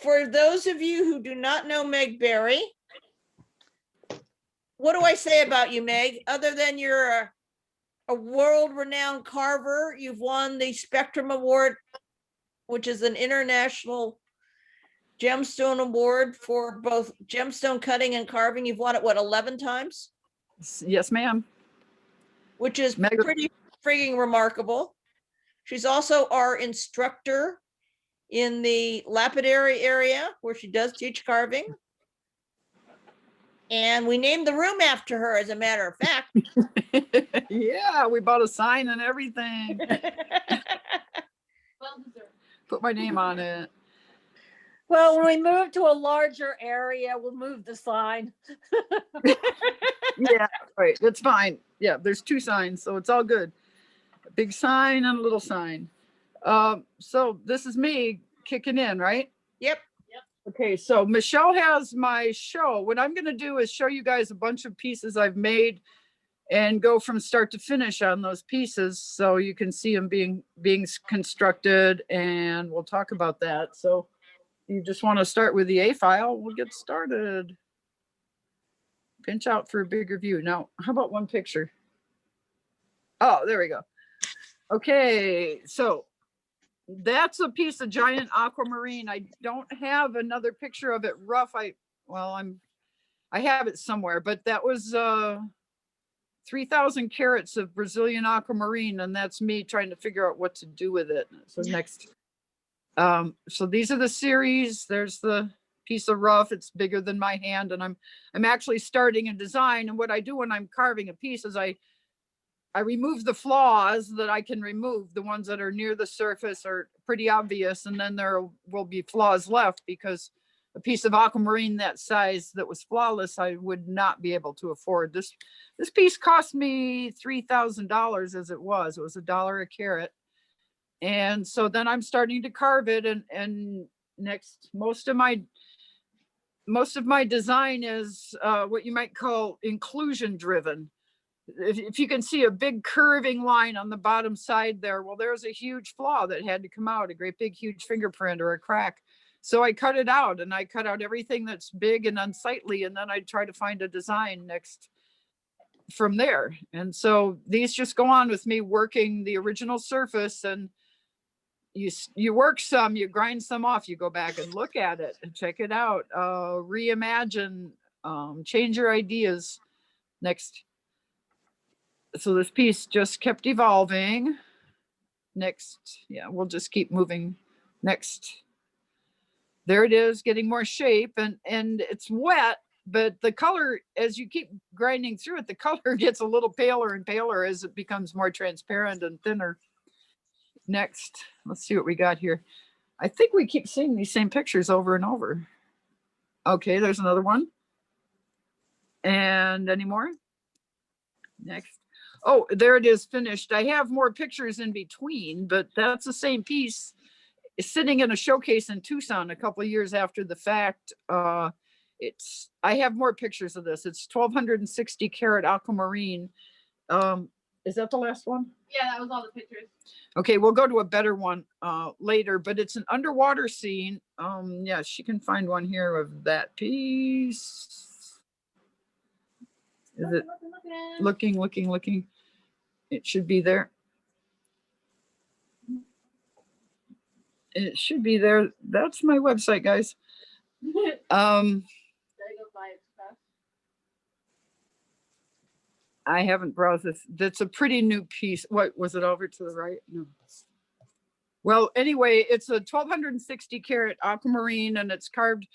for those of you who do not know Meg Berry, what do I say about you, Meg? Other than you're a world-renowned carver, you've won the Spectrum Award, which is an international gemstone award for both gemstone cutting and carving. You've won it, what, 11 times? Yes, ma'am. Which is Meg pretty freaking remarkable. She's also our instructor in the lapidary area where she does teach carving. And we named the room after her, as a matter of fact. Yeah, we bought a sign and everything. Well deserved. Put my name on it. Well, when we move to a larger area, we'll move the sign. Yeah, right. That's fine. Yeah, there's 2 signs, so it's all good. A big sign and a little sign. So this is me kicking in, right? Yep. Okay, so Michelle has my show. What I'm going to do is show you guys a bunch of pieces I've made and go from start to finish on those pieces so you can see them being constructed, and we'll talk about that. So you just want to start with the A file, we'll get started. Pinch out for a bigger view. Now, how about one picture? Oh, there we go. Okay, so that's a piece of giant aquamarine. I don't have another picture of it rough. I have it somewhere, but that was 3,000 carats of Brazilian aquamarine, and that's me trying to figure out what to do with it. So next, so these are the series. There's the piece of rough. It's bigger than my hand, and I'm actually starting a design. And what I do when I'm carving a piece is I remove the flaws that I can remove. The ones that are near the surface are pretty obvious, and then there will be flaws left, because a piece of aquamarine that size that was flawless, I would not be able to afford. This piece cost me $3,000 as it was. It was $1 a carat. And so then I'm starting to carve it, and next, most of my design is what you might call inclusion driven. If you can see a big curving line on the bottom side there, well, there's a huge flaw that had to come out, a great big huge fingerprint or a crack. So I cut it out, and I cut out everything that's big and unsightly, and then I try to find a design next from there. And so these just go on with me working the original surface, and you work some, you grind some off, you go back and look at it and check it out, reimagine, change your ideas. Next. So this piece just kept evolving. Next, yeah, we'll just keep moving. Next. There it is, getting more shape, and it's wet, but the color, as you keep grinding through it, the color gets a little paler and paler as it becomes more transparent and thinner. Next, let's see what we got here. I think we keep seeing these same pictures over and over. Okay, there's another one. And any more? Next. Oh, there it is, finished. I have more pictures in between, but that's the same piece. It's sitting in a showcase in Tucson a couple of years after the fact. I have more pictures of this. It's 1,260 carat aquamarine. Is that the last one? Yeah, that was all the pictures. Okay, we'll go to a better one later, but it's an underwater scene. Yeah, she can find one here of that piece. Is it looking? It should be there. It should be there. That's my website, guys. I haven't browsed this. That's a pretty new piece. What was it, over to the right? No. Well, anyway, it's a 1,260 carat aquamarine, and it's carved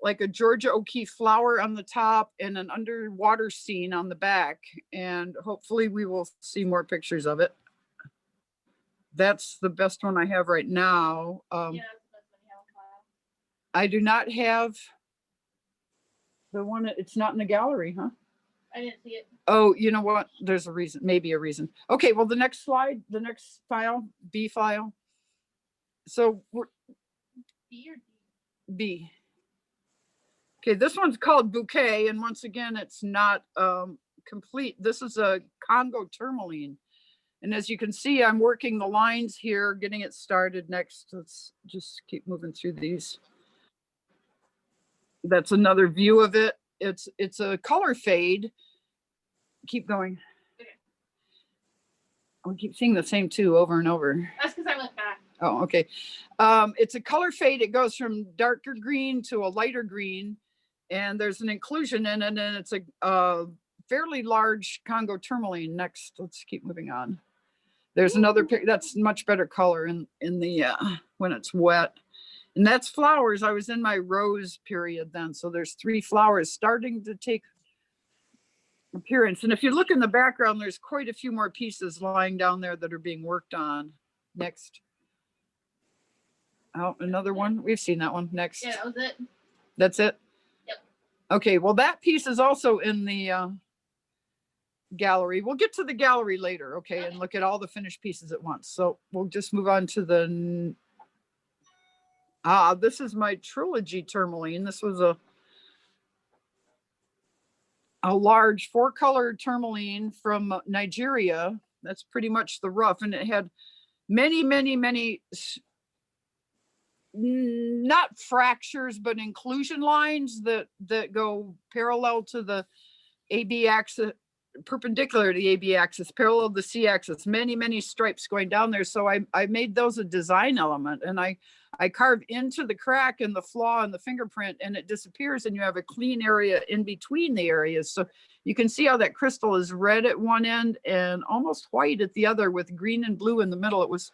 like a Georgia O'Keeffe flower on the top and an underwater scene on the back. And hopefully we will see more pictures of it. That's the best one I have right now. Yeah, that's the best one you have on file. I do not have the one, it's not in the gallery, huh? I didn't see it. Oh, you know what? There's a reason, maybe a reason. Okay, well, the next slide, the next file, B file. So we're B or D? B. Okay, this one's called Bouquet, and once again, it's not complete. This is a Congo Tourmaline. And as you can see, I'm working the lines here, getting it started next. Let's just keep moving through these. That's another view of it. It's a color fade. Keep going. We keep seeing the same two over and over. That's because I went back. Oh, okay. It's a color fade. It goes from darker green to a lighter green, and there's an inclusion in it, and it's a fairly large Congo Tourmaline. Next, let's keep moving on. There's another pic that's much better color in the when it's wet, and that's flowers. I was in my rose period then, so there's 3 flowers starting to take appearance. And if you look in the background, there's quite a few more pieces lying down there that are being worked on. Next. Oh, another one. We've seen that one. Next. Yeah, that was it. That's it? Yep. Okay, well, that piece is also in the gallery. We'll get to the gallery later, okay, and look at all the finished pieces at once. So we'll just move on to the... this is my Trilogy Tourmaline. This was a large 4-color tourmaline from Nigeria. That's pretty much the rough, and it had many, many, many, not fractures, but inclusion lines that go parallel to the AB axis, perpendicular to the AB axis, parallel to the C axis, many, many stripes going down there. So I made those a design element, and I carve into the crack and the flaw in the fingerprint, and it disappears, and you have a clean area in between the areas. So you can see how that crystal is red at one end and almost white at the other, with green and blue in the middle. It was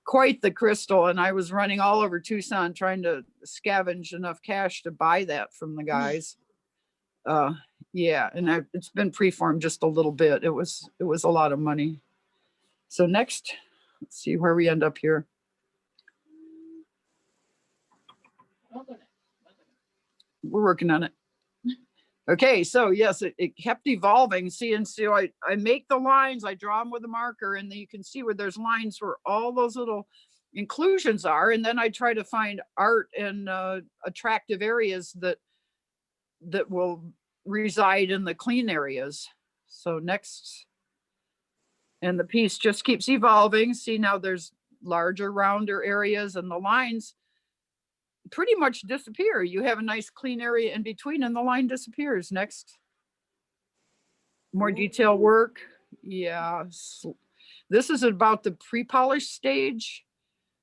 quite the crystal, and I was running all over Tucson trying to scavenge enough cash to buy that from the guys. Yeah, and it's been preformed just a little bit. It was a lot of money. So next, let's see where we end up here. We're working on it. Okay, so yes, it kept evolving. See, and so I make the lines, I draw them with a marker, and then you can see where there's lines where all those little inclusions are. And then I try to find art and attractive areas that will reside in the clean areas. So next, and the piece just keeps evolving. See, now there's larger, rounder areas, and the lines pretty much disappear. You have a nice clean area in between, and the line disappears. Next. More detail work. Yeah. This is about the pre-polish stage,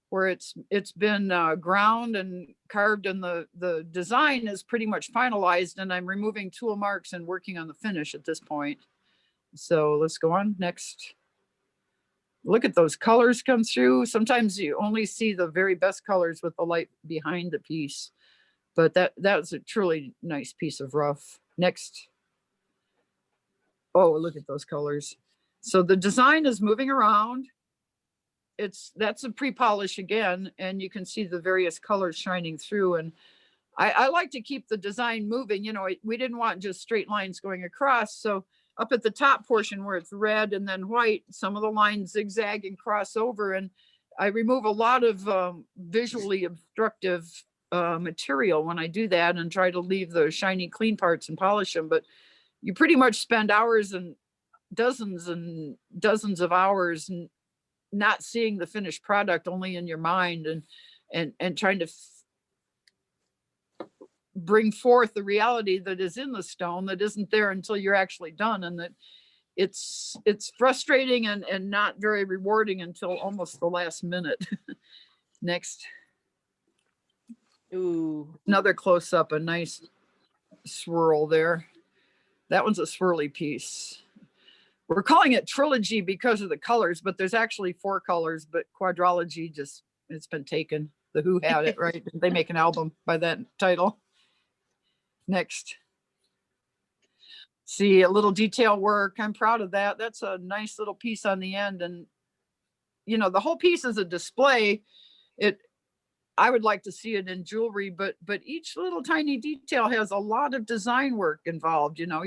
where it's been ground and carved, and the design is pretty much finalized, and I'm removing tool marks and working on the finish at this point. So let's go on. Next. Look at those colors come through. Sometimes you only see the very best colors with the light behind the piece, but that was a truly nice piece of rough. Next. Oh, look at those colors. So the design is moving around. That's a pre-polish again, and you can see the various colors shining through. And I like to keep the design moving. You know, we didn't want just straight lines going across. So up at the top portion where it's red and then white, some of the lines zigzag and cross over, and I remove a lot of visually obstructive material when I do that, and try to leave the shiny clean parts and polish them. But you pretty much spend hours and dozens of hours not seeing the finished product, only in your mind, and trying to bring forth the reality that is in the stone that isn't there until you're actually done. And that it's frustrating and not very rewarding until almost the last minute. Next. Ooh. Another close up, a nice swirl there. That one's a swirly piece. We're calling it Trilogy because of the colors, but there's actually 4 colors, but quadrology it's been taken. The Who had it, right? They make an album by that title. Next. See, a little detail work. I'm proud of that. That's a nice little piece on the end. And, you know, the whole piece is a display. I would like to see it in jewelry, but each little tiny detail has a lot of design work involved. You know,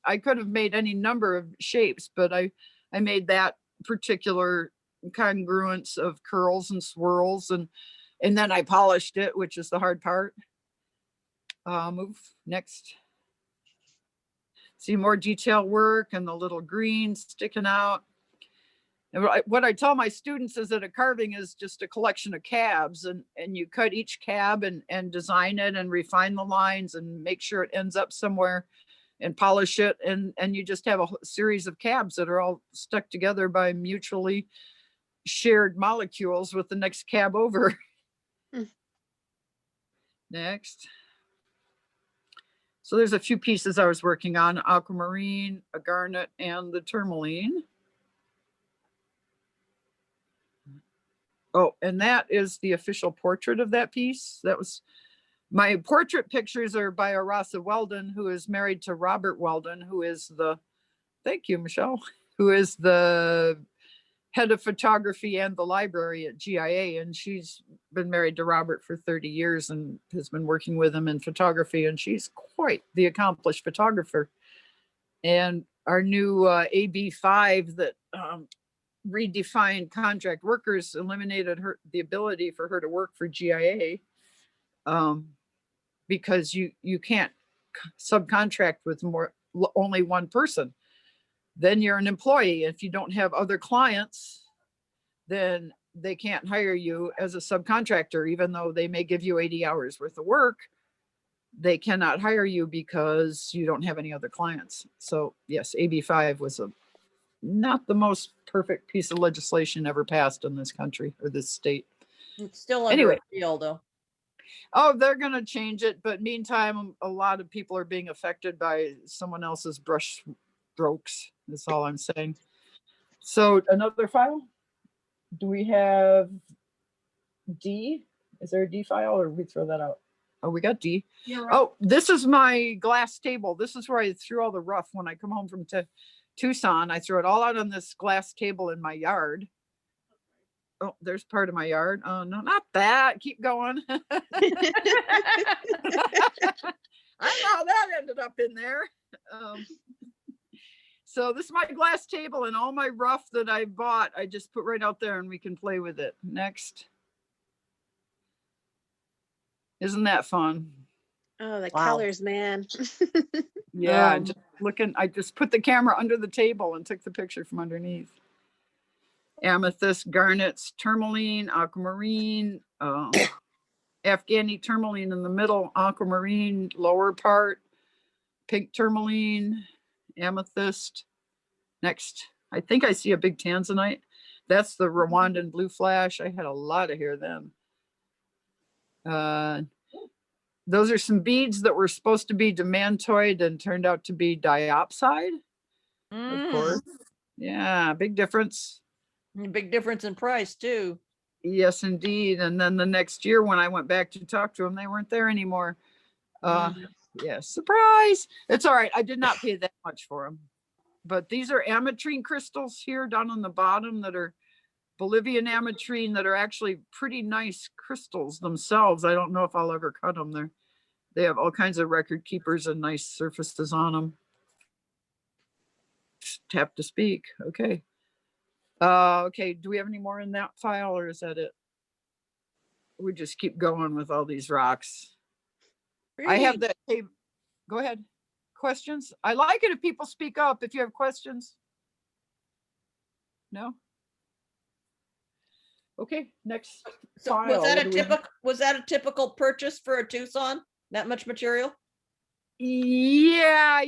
I could have made any number of shapes, but I made that particular congruence of curls and swirls, and then I polished it, which is the hard part. Move next. See more detail work and the little green sticking out. And what I tell my students is that a carving is just a collection of cabs, and you cut each cab and design it and refine the lines and make sure it ends up somewhere and polish it. And you just have a series of cabs that are all stuck together by mutually shared molecules with the next cab over. Next. So there's a few pieces I was working on: aquamarine, a garnet, and the tourmaline. Oh, and that is the official portrait of that piece. That was my portrait pictures are by Arasa Weldon, who is married to Robert Weldon, who is the, thank you, Michelle, who is the head of photography and the library at GIA. And she's been married to Robert for 30 years and has been working with him in photography. And she's quite the accomplished photographer. And our new AB5 that redefined contract workers eliminated the ability for her to work for GIA because you can't subcontract with only one person. Then you're an employee. If you don't have other clients, then they can't hire you as a subcontractor, even though they may give you 80 hours worth of work. They cannot hire you because you don't have any other clients. So yes, AB5 was not the most perfect piece of legislation ever passed in this country or this state. It's still under Anyway. appeal, though. Oh, they're going to change it. But meantime, a lot of people are being affected by someone else's brush strokes. That's all I'm saying. So another file. Do we have D? Is there a D file, or we throw that out? Oh, we got D. You're right. Oh, this is my glass table. This is where I threw all the rough when I come home from Tucson. I throw it all out on this glass table in my yard. Oh, there's part of my yard. Oh, no, not that. Keep going. I know how that ended up in there. So this is my glass table, and all my rough that I bought, I just put right out there and we can play with it. Next. Isn't that fun? Oh, the Wow. colors, man. Yeah, just looking, I just put the camera under the table and took the picture from underneath. Amethyst, garnets, tourmaline, aquamarine, Afghani tourmaline in the middle, aquamarine, lower part, pink tourmaline, amethyst. Next, I think I see a big Tanzanite. That's the Rwandan blue flash. I had a lot of hair then. Those are some beads that were supposed to be demantoid and turned out to be diopside. Of course. Yeah, big difference. Big difference in price, too. Yes, indeed. And then the next year when I went back to talk to them, they weren't there anymore. Yeah, surprise. It's all right. I did not pay that much for them. But these are ametrine crystals here down on the bottom that are Bolivian ametrine that are actually pretty nice crystals themselves. I don't know if I'll ever cut them. They have all kinds of record keepers and nice surfaces on them. Tap to speak. Okay. Okay, do we have any more in that file, or is that it? We just keep going with all these rocks. I have that. Hey, go ahead. Questions? I like it if people speak up if you have questions. No? Okay, next So file. was that a typical purchase for a Tucson? That much material? Yeah,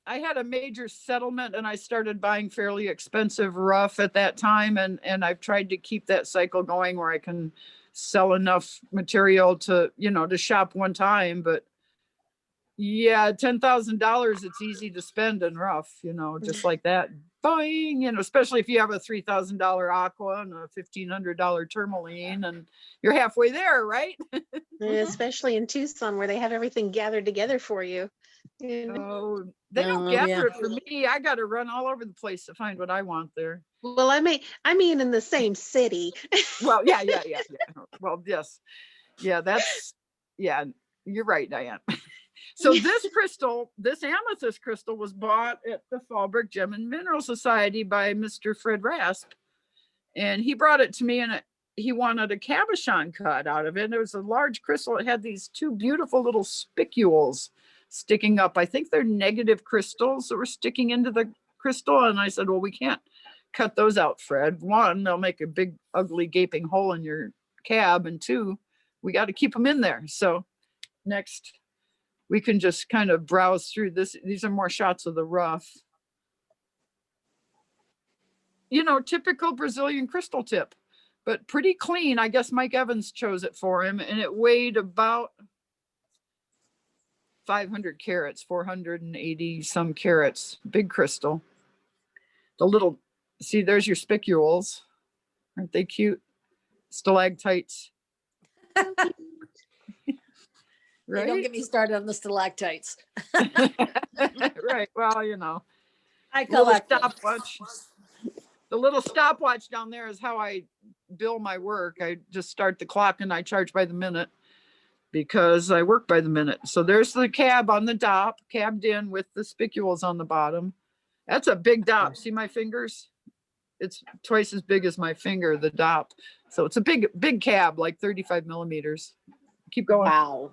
I had a major settlement and I started buying fairly expensive rough at that time. And I've tried to keep that cycle going where I can sell enough material to, to shop one time. But yeah, $10,000, it's easy to spend in rough, just like that. Buying, especially if you have a $3,000 aqua and a $1,500 tourmaline and you're halfway there, right? Especially in Tucson where they have everything gathered together for you. Oh, they don't Oh, gather yeah. it for me. I got to run all over the place to find what I want there. Well, I mean in the same city. Well, yeah. Well, yes. Yeah, you're right, Diane. So this crystal, this amethyst crystal was bought at the Fallbrook Gem and Mineral Society by Mr. Fred Rasp. And he brought it to me and he wanted a cabochon cut out of it. And it was a large crystal. It had these two beautiful little spicules sticking up. I think they're negative crystals that were sticking into the crystal. And I said, well, we can't cut those out, Fred. One, they'll make a big, ugly, gaping hole in your cab. And two, we got to keep them in there. So next, we can just kind of browse through this. These are more shots of the rough. You know, typical Brazilian crystal tip, but pretty clean. I guess Mike Evans chose it for him, and it weighed about 500 carats, 480 some carats, big crystal. The little, see, there's your spicules. Aren't they cute? Stalactites. Hey, don't Right? get me started on the stalactites. Right. Well, you know, I little collect them. stopwatch. The little stopwatch down there is how I bill my work. I just start the clock and I charge by the minute because I work by the minute. So there's the cab on the dop, cabbed in with the spicules on the bottom. That's a big dop. See my fingers? It's twice as big as my finger, the dop. So it's a big cab, like 35 millimeters. Keep going. Wow.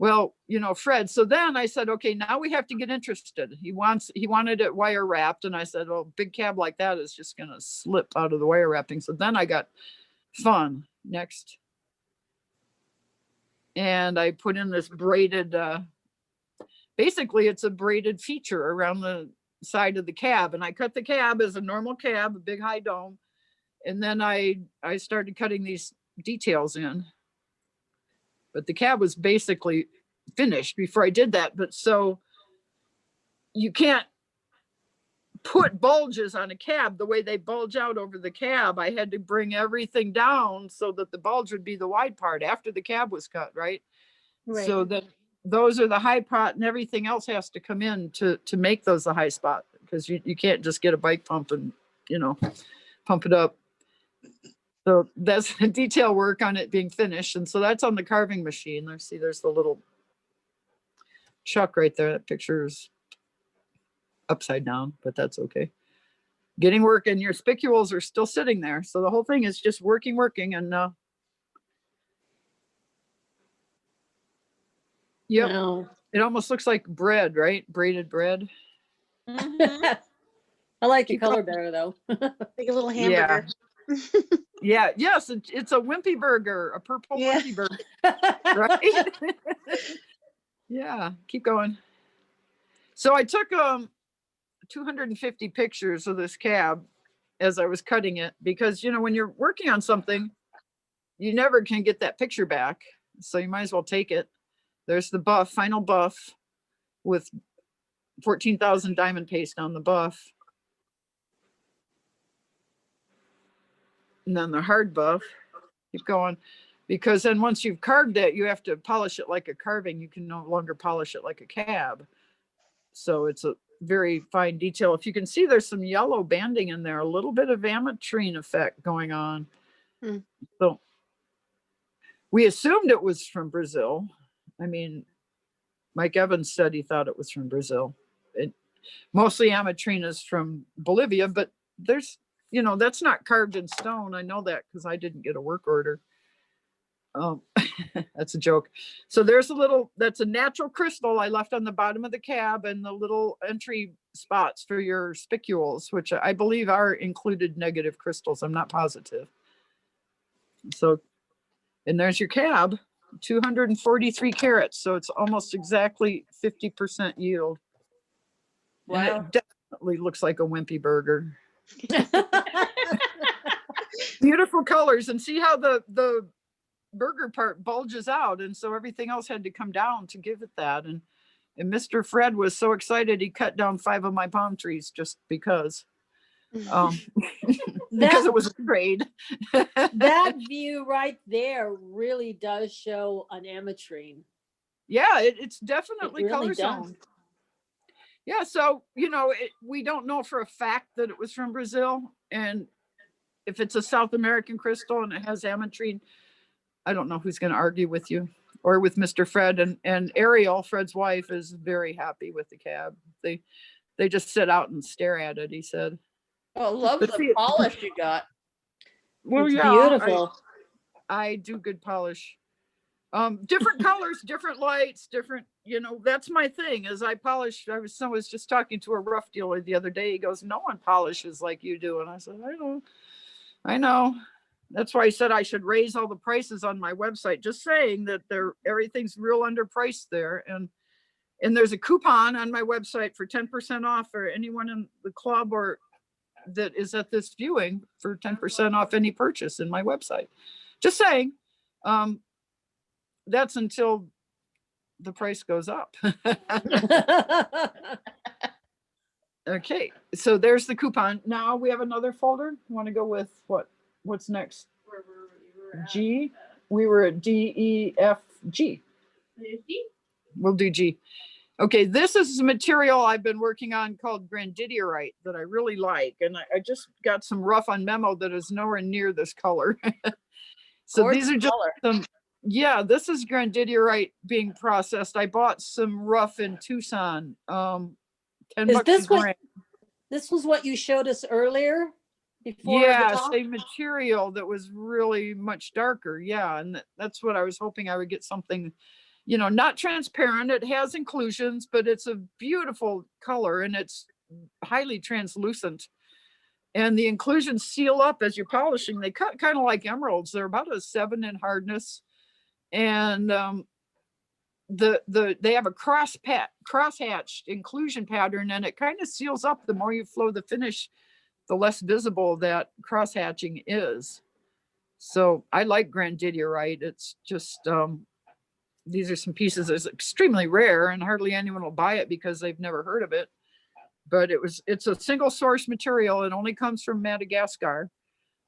Well, you know, Fred, so then I said, okay, now we have to get interested. He wanted it wire wrapped. And I said, well, big cab like that is just going to slip out of the wire wrapping. So then I got fun next. And I put in this braided, basically it's a braided feature around the side of the cab. And I cut the cab as a normal cab, a big high dome. And then I started cutting these details in. But the cab was basically finished before I did that. But so you can't put bulges on a cab the way they bulge out over the cab. I had to bring everything down so that the bulge would be the wide part after the cab was cut, right? Right. So that those are the high pot and everything else has to come in to make those the high spot, because you can't just get a bike pump and, you know, pump it up. So that's the detail work on it being finished. And so that's on the carving machine. There's the little chuck right there. That picture is upside down, but that's okay. Getting work, and your spicules are still sitting there. So the whole thing is just working. And yep, No. it almost looks like bread, right? Braided bread. Mhm. I like the Keep color going. better though. Like a little Yeah. hamburger. Yeah, yes, it's a wimpy burger, a purple Yeah. wimpy burger, right? Yeah, keep going. So I took 250 pictures of this cab as I was cutting it, because, you know, when you're working on something, you never can get that picture back. So you might as well take it. There's the buff, final buff with 14,000 diamond paste on the buff. And then the hard buff. Keep going. Because then once you've carved it, you have to polish it like a carving. You can no longer polish it like a cab. So it's a very fine detail. If you can see, there's some yellow banding in there, a little bit of ametrine effect going on. Hmm. So we assumed it was from Brazil. I mean, Mike Evans said he thought it was from Brazil. Mostly ametrine is from Bolivia, but there's, you know, that's not carved in stone. I know that because I didn't get a work order. That's a joke. So there's that's a natural crystal I left on the bottom of the cab, and the little entry spots for your spicules, which I believe are included negative crystals. I'm not positive. So, and there's your cab, 243 carats. So it's almost exactly 50% yield. And Wow. it definitely looks like a wimpy burger. Beautiful colors, and see how the burger part bulges out, and so everything else had to come down to give it that. And Mr. Fred was so excited he cut down 5 of my palm trees just because because That it was a trade. that view right there really does show an ametrine. Yeah, it's definitely It color really does. zone. Yeah, so, you know, we don't know for a fact that it was from Brazil, and if it's a South American crystal and it has ametrine, I don't know who's going to argue with you or with Mr. Fred. And Ariel, Fred's wife, is very happy with the cab. They just sit out and stare at it, he said. Oh, love But the see- polish you got. Well, It's yeah, beautiful. I do good polish. Different colors, different lights, different, that's my thing. As I polish, I was just talking to a rough dealer the other day. He goes, no one polishes like you do. And I said, I know. That's why I said I should raise all the prices on my website, just saying that everything's real underpriced there. And there's a coupon on my website for 10% off for anyone in the club or that is at this viewing for 10% off any purchase in my website. Just saying. That's until the price goes up. Okay, so there's the coupon. Now we have another folder. You want to go with what's next? Where were at? G. We were at D, E, F, G. G? We'll do G. Okay, this is a material I've been working on called Grandidiorite that I really like. And I just got some rough on memo that is nowhere near this color. So Gorgeous these are just color. yeah, this is Grandidiorite being processed. I bought some rough in Tucson. 10 Is bucks this a gram. this was what you showed us earlier? Before Yeah, the talk? same material that was really much darker. Yeah, and that's what I was hoping I would get something, not transparent. It has inclusions, but it's a beautiful color and it's highly translucent. And the inclusions seal up as you're polishing. They cut kind of like emeralds. They're about a 7 in hardness. And they have a cross-hatched inclusion pattern, and it kind of seals up. The more you flow the finish, the less visible that cross-hatching is. So I like Grandidiorite. It's just these are some pieces that's extremely rare, and hardly anyone will buy it because they've never heard of it. But it's a single source material. It only comes from Madagascar.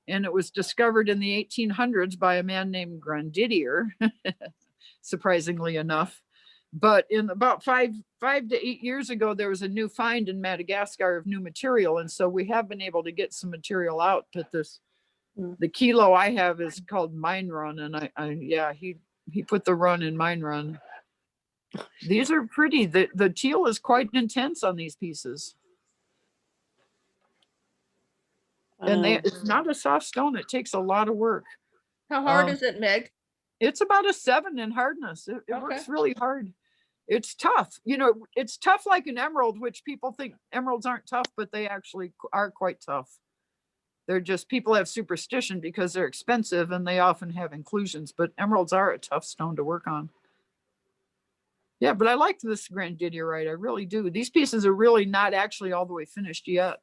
And it was discovered in the 1800s by a man named Grandidier, surprisingly enough. But in about five to 8 years ago, there was a new find in Madagascar of new material. And so we have been able to get some material out. But the kilo I have is called Mine Run. And he put the run in Mine Run. These are pretty. The teal is quite intense on these pieces. And it's not a soft stone. It takes a lot of work. How hard is it, Meg? It's about a 7 in hardness. It works really hard. It's tough. It's tough like an emerald, which people think emeralds aren't tough, but they actually are quite tough. They're just, people have superstition because they're expensive and they often have inclusions, but emeralds are a tough stone to work on. Yeah, but I like this Grandidiorite. I really do. These pieces are really not actually all the way finished yet,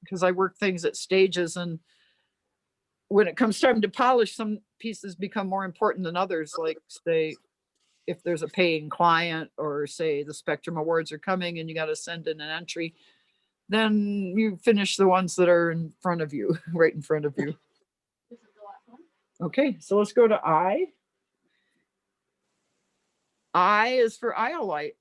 because I work things at stages, and when it comes time to polish, some pieces become more important than others. Like, say, if there's a paying client, or say the Spectrum Awards are coming and you got to send in an entry, then you finish the ones that are in front of you, right in front of you. This is the last one. Okay, so let's go to I. I is for Iolite.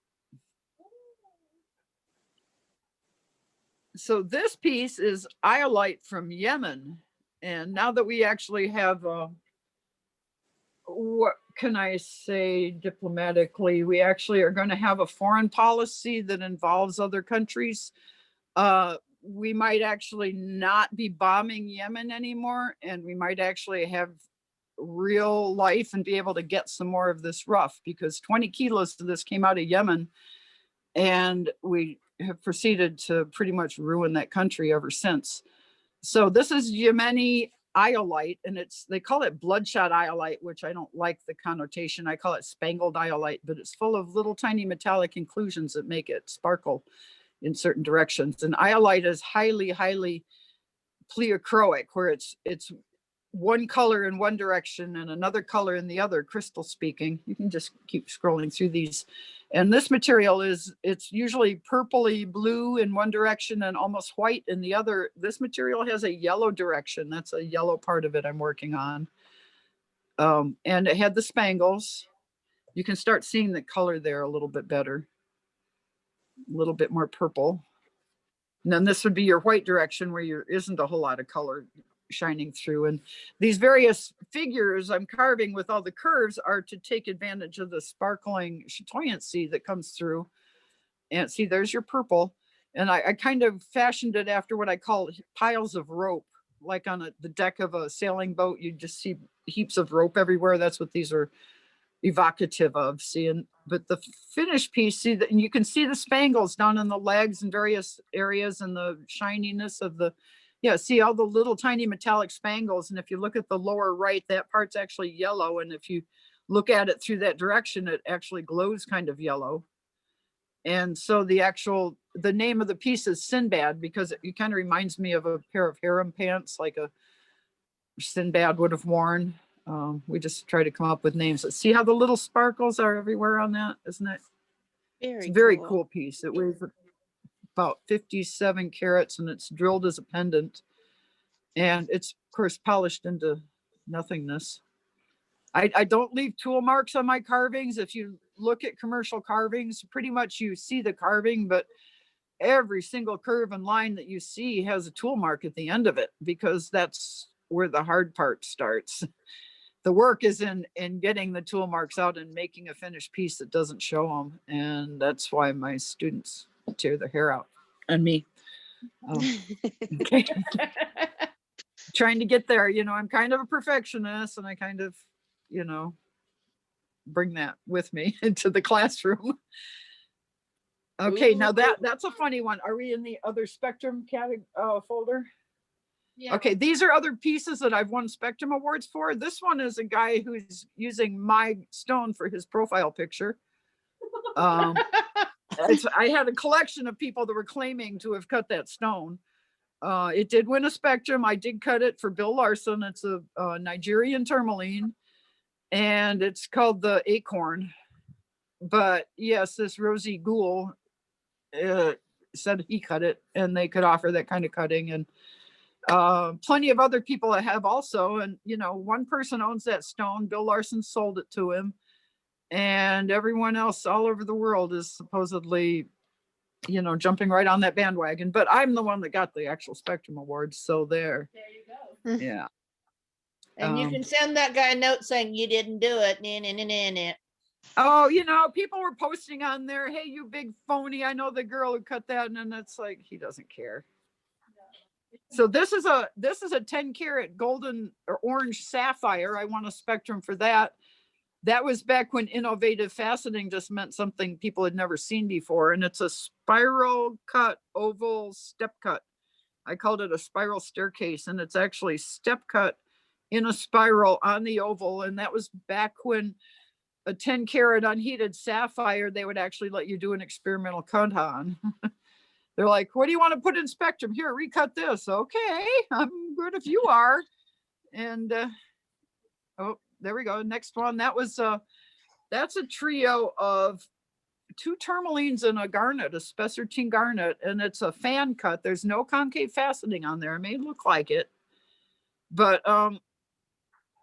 So this piece is Iolite from Yemen. And now that we actually have, what can I say diplomatically? We actually are going to have a foreign policy that involves other countries. We might actually not be bombing Yemen anymore, and we might actually have real life and be able to get some more of this rough, because 20 kilos of this came out of Yemen, and we have proceeded to pretty much ruin that country ever since. So this is Yemeni Iolite, and they call it bloodshot iolite, which I don't like the connotation. I call it spangled iolite, but it's full of little tiny metallic inclusions that make it sparkle in certain directions. And iolite is highly, highly pleochroic, where it's one color in one direction and another color in the other, crystal speaking. You can just keep scrolling through these. And this material it's usually purpley blue in one direction and almost white in the other. This material has a yellow direction. That's a yellow part of it I'm working on. And it had the spangles. You can start seeing the color there a little bit better. A little bit more purple. And then this would be your white direction, where there isn't a whole lot of color shining through. And these various figures I'm carving with all the curves are to take advantage of the sparkling chatoyancy that comes through. And see, there's your purple. And I kind of fashioned it after what I call piles of rope. Like on the deck of a sailing boat, you just see heaps of rope everywhere. That's what these are evocative of. Seeing, but the finished piece, see that, and you can see the spangles down in the legs and various areas, and the shininess of the, yeah, see all the little tiny metallic spangles. And if you look at the lower right, that part's actually yellow. And if you look at it through that direction, it actually glows kind of yellow. And so the name of the piece is Sinbad, because it kind of reminds me of a pair of harem pants, like a Sinbad would have worn. We just try to come up with names. See how the little sparkles are everywhere on that? Isn't it? It's a very cool piece. It weighs about 57 carats, and it's drilled as a pendant. And it's, of course, polished into nothingness. I don't leave tool marks on my carvings. If you look at commercial carvings, pretty much you see the carving, but every single curve and line that you see has a tool mark at the end of it, because that's where the hard part starts. The work is in getting the tool marks out and making a finished piece that doesn't show them. And that's why my students tear their hair out on me. Okay. Trying to get there, I'm kind of a perfectionist, and I kind of, bring that with me into the classroom. Okay, now that's a funny one. Are we in the other spectrum folder? Yeah. Okay, these are other pieces that I've won Spectrum Awards for. This one is a guy who's using my stone for his profile picture. I had a collection of people that were claiming to have cut that stone. It did win a Spectrum. I did cut it for Bill Larson. It's a Nigerian tourmaline, and it's called the Acorn. But yes, this Rosie Ghoul said he cut it, and they could offer that kind of cutting. And plenty of other people have also. And, one person owns that stone. Bill Larson sold it to him. And everyone else all over the world is supposedly, jumping right on that bandwagon. But I'm the one that got the actual Spectrum Awards. So there. There you go. Yeah. And you can send that guy a note saying you didn't do it. Oh, people were posting on there, hey, you big phony, I know the girl who cut that. And then it's like, he doesn't care. So this is a 10 karat golden or orange sapphire. I won a Spectrum for that. That was back when innovative faceting just meant something people had never seen before. And it's a spiral cut, oval step cut. I called it a spiral staircase, and it's actually step cut in a spiral on the oval. And that was back when a 10 karat unheated sapphire, they would actually let you do an experimental cut on. They're like, what do you want to put in Spectrum? Here, recut this. Okay, I'm good if you are. And oh, there we go. Next one. That's a trio of 2 tourmalines and a garnet, a spessartine garnet, and it's a fan cut. There's no concave faceting on there. It may look like it, but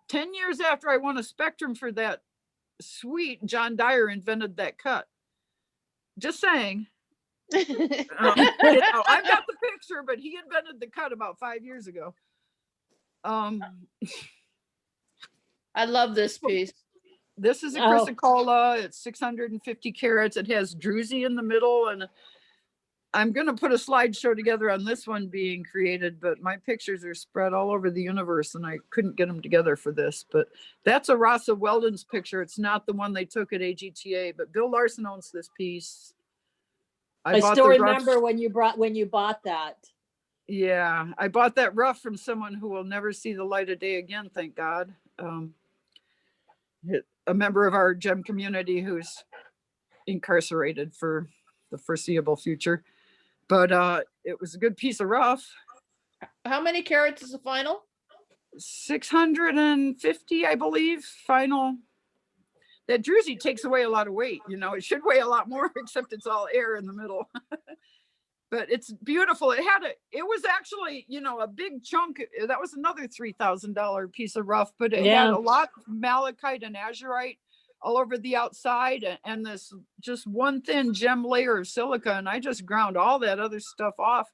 10 years after I won a Spectrum for that suite, John Dyer invented that cut. Just saying. I've got the picture, but he invented the cut about 5 years ago. I love this piece. This is a chrysocolla. It's 650 carats. It has druzy in the middle, and I'm going to put a slideshow together on this one being created, but my pictures are spread all over the universe, and I couldn't get them together for this. But that's a Rasa Weldon's picture. It's not the one they took at AGTA, but Bill Larson owns this piece. I still remember when you bought that. Yeah, I bought that rough from someone who will never see the light of day again, thank God. A member of our gem community who's incarcerated for the foreseeable future. But it was a good piece of rough. How many carats is the final? 650, I believe, final. That druzy takes away a lot of weight. It should weigh a lot more, except it's all air in the middle. But it's beautiful. It was actually, a big chunk. That was another $3,000 piece of rough, but it had a lot of malachite and azurite all over the outside, and this just one thin gem layer of silica. And I just ground all that other stuff off.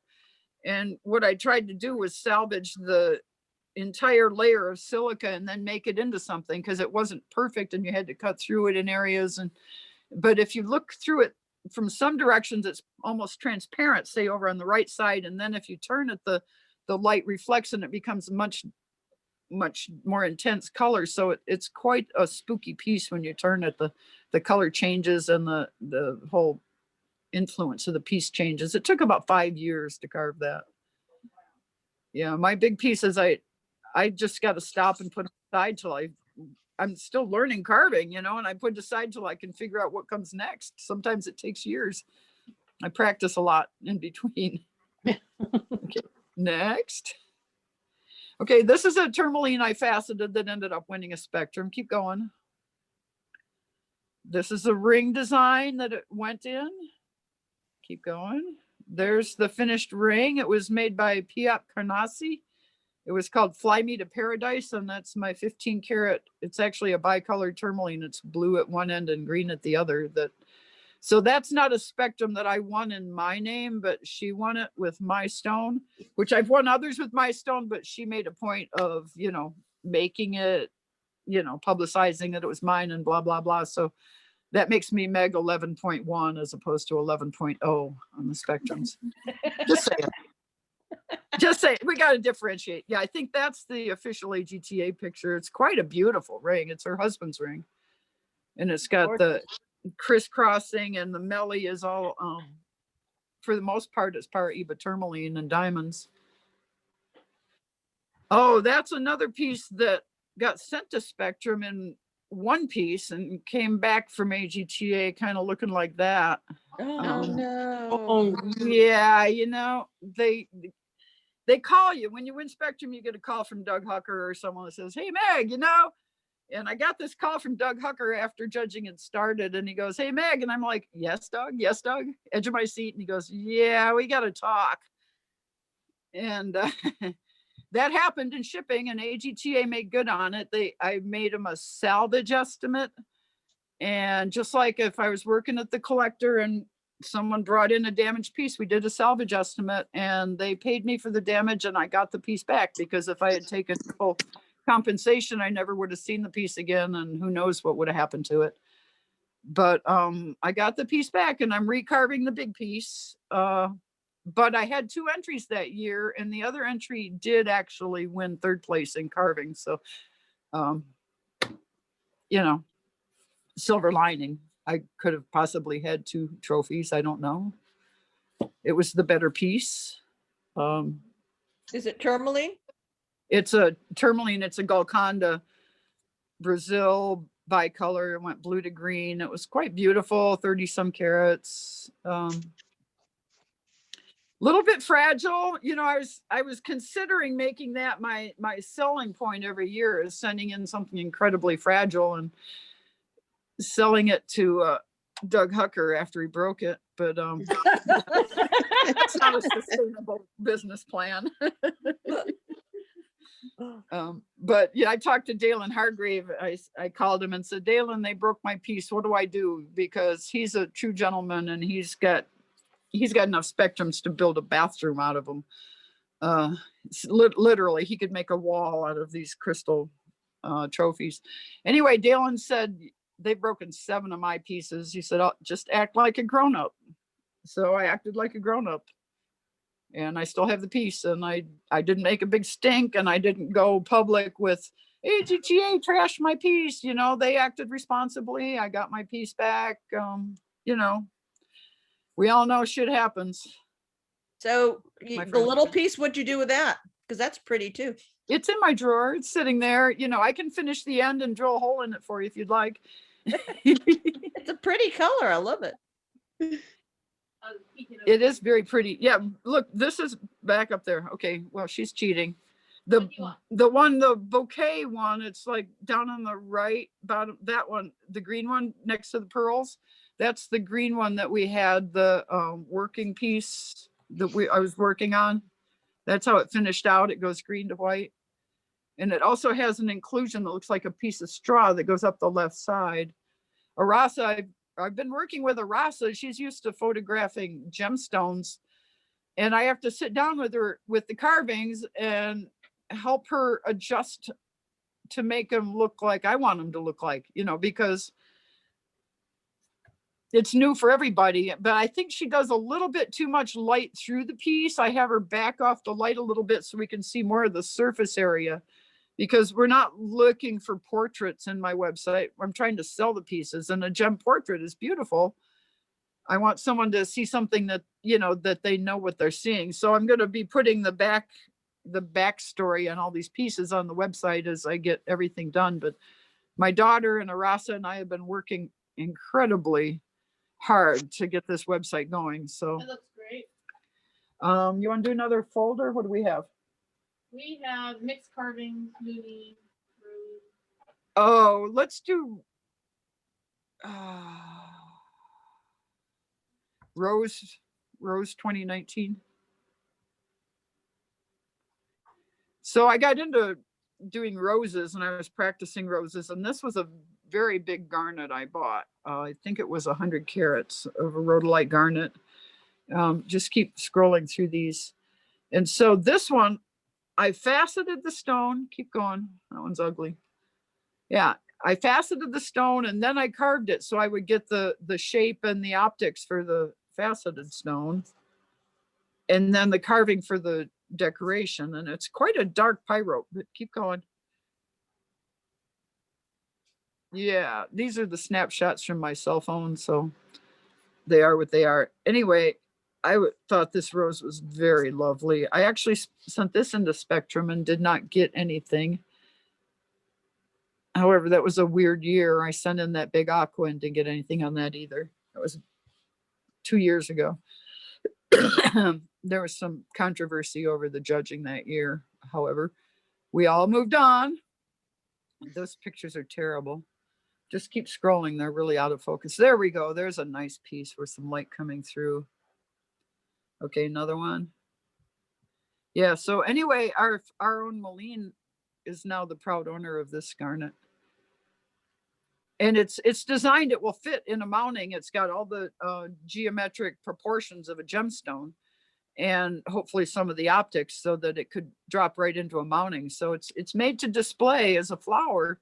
And what I tried to do was salvage the entire layer of silica and then make it into something, because it wasn't perfect and you had to cut through it in areas. But if you look through it from some directions, it's almost transparent, say over on the right side. And then if you turn it, the light reflects and it becomes much much more intense color. So it's quite a spooky piece when you turn it. The color changes and the whole influence of the piece changes. It took about 5 years to carve that. Yeah, my big pieces, I just got to stop and put aside till I'm still learning carving, you know, and I put aside till I can figure out what comes next. Sometimes it takes years. I practice a lot in between. Okay, next. Okay, this is a tourmaline I faceted that ended up winning a spectrum. Keep going. This is a ring design that it went in. Keep going. There's the finished ring. It was made by Piap Karnasi. It was called Fly Me to Paradise, and that's my 15 karat. It's actually a bicolored tourmaline. It's blue at one end and green at the other. So that's not a spectrum that I won in my name, but she won it with my stone, which I've won others with my stone, but she made a point of, you know, making it, you know, publicizing that it was mine and blah, blah, blah. So that makes me Meg 11.1 as opposed to 11.0 on the spectrums. Just say it. Just say it. We got to differentiate. Yeah, I think that's the official AGTA picture. It's quite a beautiful ring. It's her husband's ring. And it's got the crisscrossing, and the melee is all, for the most part, it's Paraiba tourmaline and diamonds. Oh, that's another piece that got sent to Spectrum in one piece and came back from AGTA kind of looking like that. Oh, no. Oh, Yeah, you know, they call you when you win Spectrum. You get a call from Doug Hucker or someone that says, "Hey Meg, you know," and I got this call from Doug Hucker after judging had started, and he goes, "Hey Meg," and I'm like, "Yes, Doug, yes, Doug," edge of my seat, and he goes, "Yeah, we got to talk." And that happened in shipping, and AGTA made good on it. I made them a salvage estimate, and just like if I was working at the collector and someone brought in a damaged piece, we did a salvage estimate, and they paid me for the damage, and I got the piece back, because if I had taken full compensation, I never would have seen the piece again, and who knows what would have happened to it. But I got the piece back, and I'm recarving the big piece. But I had 2 entries that year, and the other entry did actually win 3rd place in carving. So, you know, silver lining. I could have possibly had 2 trophies. I don't know. It was the better piece. Is it tourmaline? It's a tourmaline. It's a Golconda, Brazil bicolor. It went blue to green. It was quite beautiful. 30 some carats. Little bit fragile. You know, I was considering making that my selling point every year, is sending in something incredibly fragile and selling it to Doug Hucker after he broke it. But it's not a sustainable business plan. But yeah, I talked to Dalen Hargrave. I called him and said, "Dalen, they broke my piece. What do I do?" Because he's a true gentleman, and he's got enough spectrums to build a bathroom out of them. Literally, he could make a wall out of these crystal trophies. Anyway, Dalen said, "They've broken 7 of my pieces." He said, "I'll just act like a grown-up." So I acted like a grown-up, and I still have the piece, and I didn't make a big stink, and I didn't go public with AGTA trashed my piece. You know, they acted responsibly. I got my piece back. You know, we all know shit happens. So My the friend. little piece, what'd you do with that? Because that's pretty too. It's in my drawer. It's sitting there. You know, I can finish the end and drill a hole in it for you if you'd like. It's a pretty color. I love it. It is very pretty. Yeah, look, this is back up there. Okay, well, she's cheating. The bouquet one, it's like down on the right bottom, that one, the green one next to the pearls. That's the green one that we had the working piece that I was working on. That's how it finished out. It goes green to white. And it also has an inclusion that looks like a piece of straw that goes up the left side. Arasa, I've been working with Arasa. She's used to photographing gemstones. And I have to sit down with her with the carvings and help her adjust to make them look like I want them to look like, you know, because it's new for everybody. But I think she does a little bit too much light through the piece. I have her back off the light a little bit so we can see more of the surface area. because we're not looking for portraits in my website. I'm trying to sell the pieces, and a gem portrait is beautiful. I want someone to see something that, you know, that they know what they're seeing. So I'm going to be putting the backstory on all these pieces on the website as I get everything done. But my daughter and Arasa and I have been working incredibly hard to get this website going. So That looks great. you want to do another folder? What do we have? We have mixed carvings, movie, rose. Oh, let's do Rose 2019. So I got into doing roses and I was practicing roses, and this was a very big garnet I bought. I think it was 100 carats of a rhodolite garnet. Just keep scrolling through these. And so this one, I faceted the stone. Keep going. That one's ugly. Yeah, I faceted the stone and then I carved it so I would get the shape and the optics for the faceted stone. And then the carving for the decoration. And it's quite a dark pyro, but keep going. Yeah, these are the snapshots from my cell phone, so they are what they are. Anyway, I thought this rose was very lovely. I actually sent this into Spectrum and did not get anything. However, that was a weird year. I sent in that big aqua and didn't get anything on that either. That was 2 years ago. There was some controversy over the judging that year. However, we all moved on. Those pictures are terrible. Just keep scrolling. They're really out of focus. There we go. There's a nice piece with some light coming through. Okay, another one. Yeah, so anyway, our own Malene is now the proud owner of this garnet. And it's designed, it will fit in a mounting. It's got all the geometric proportions of a gemstone and hopefully some of the optics so that it could drop right into a mounting. So it's made to display as a flower,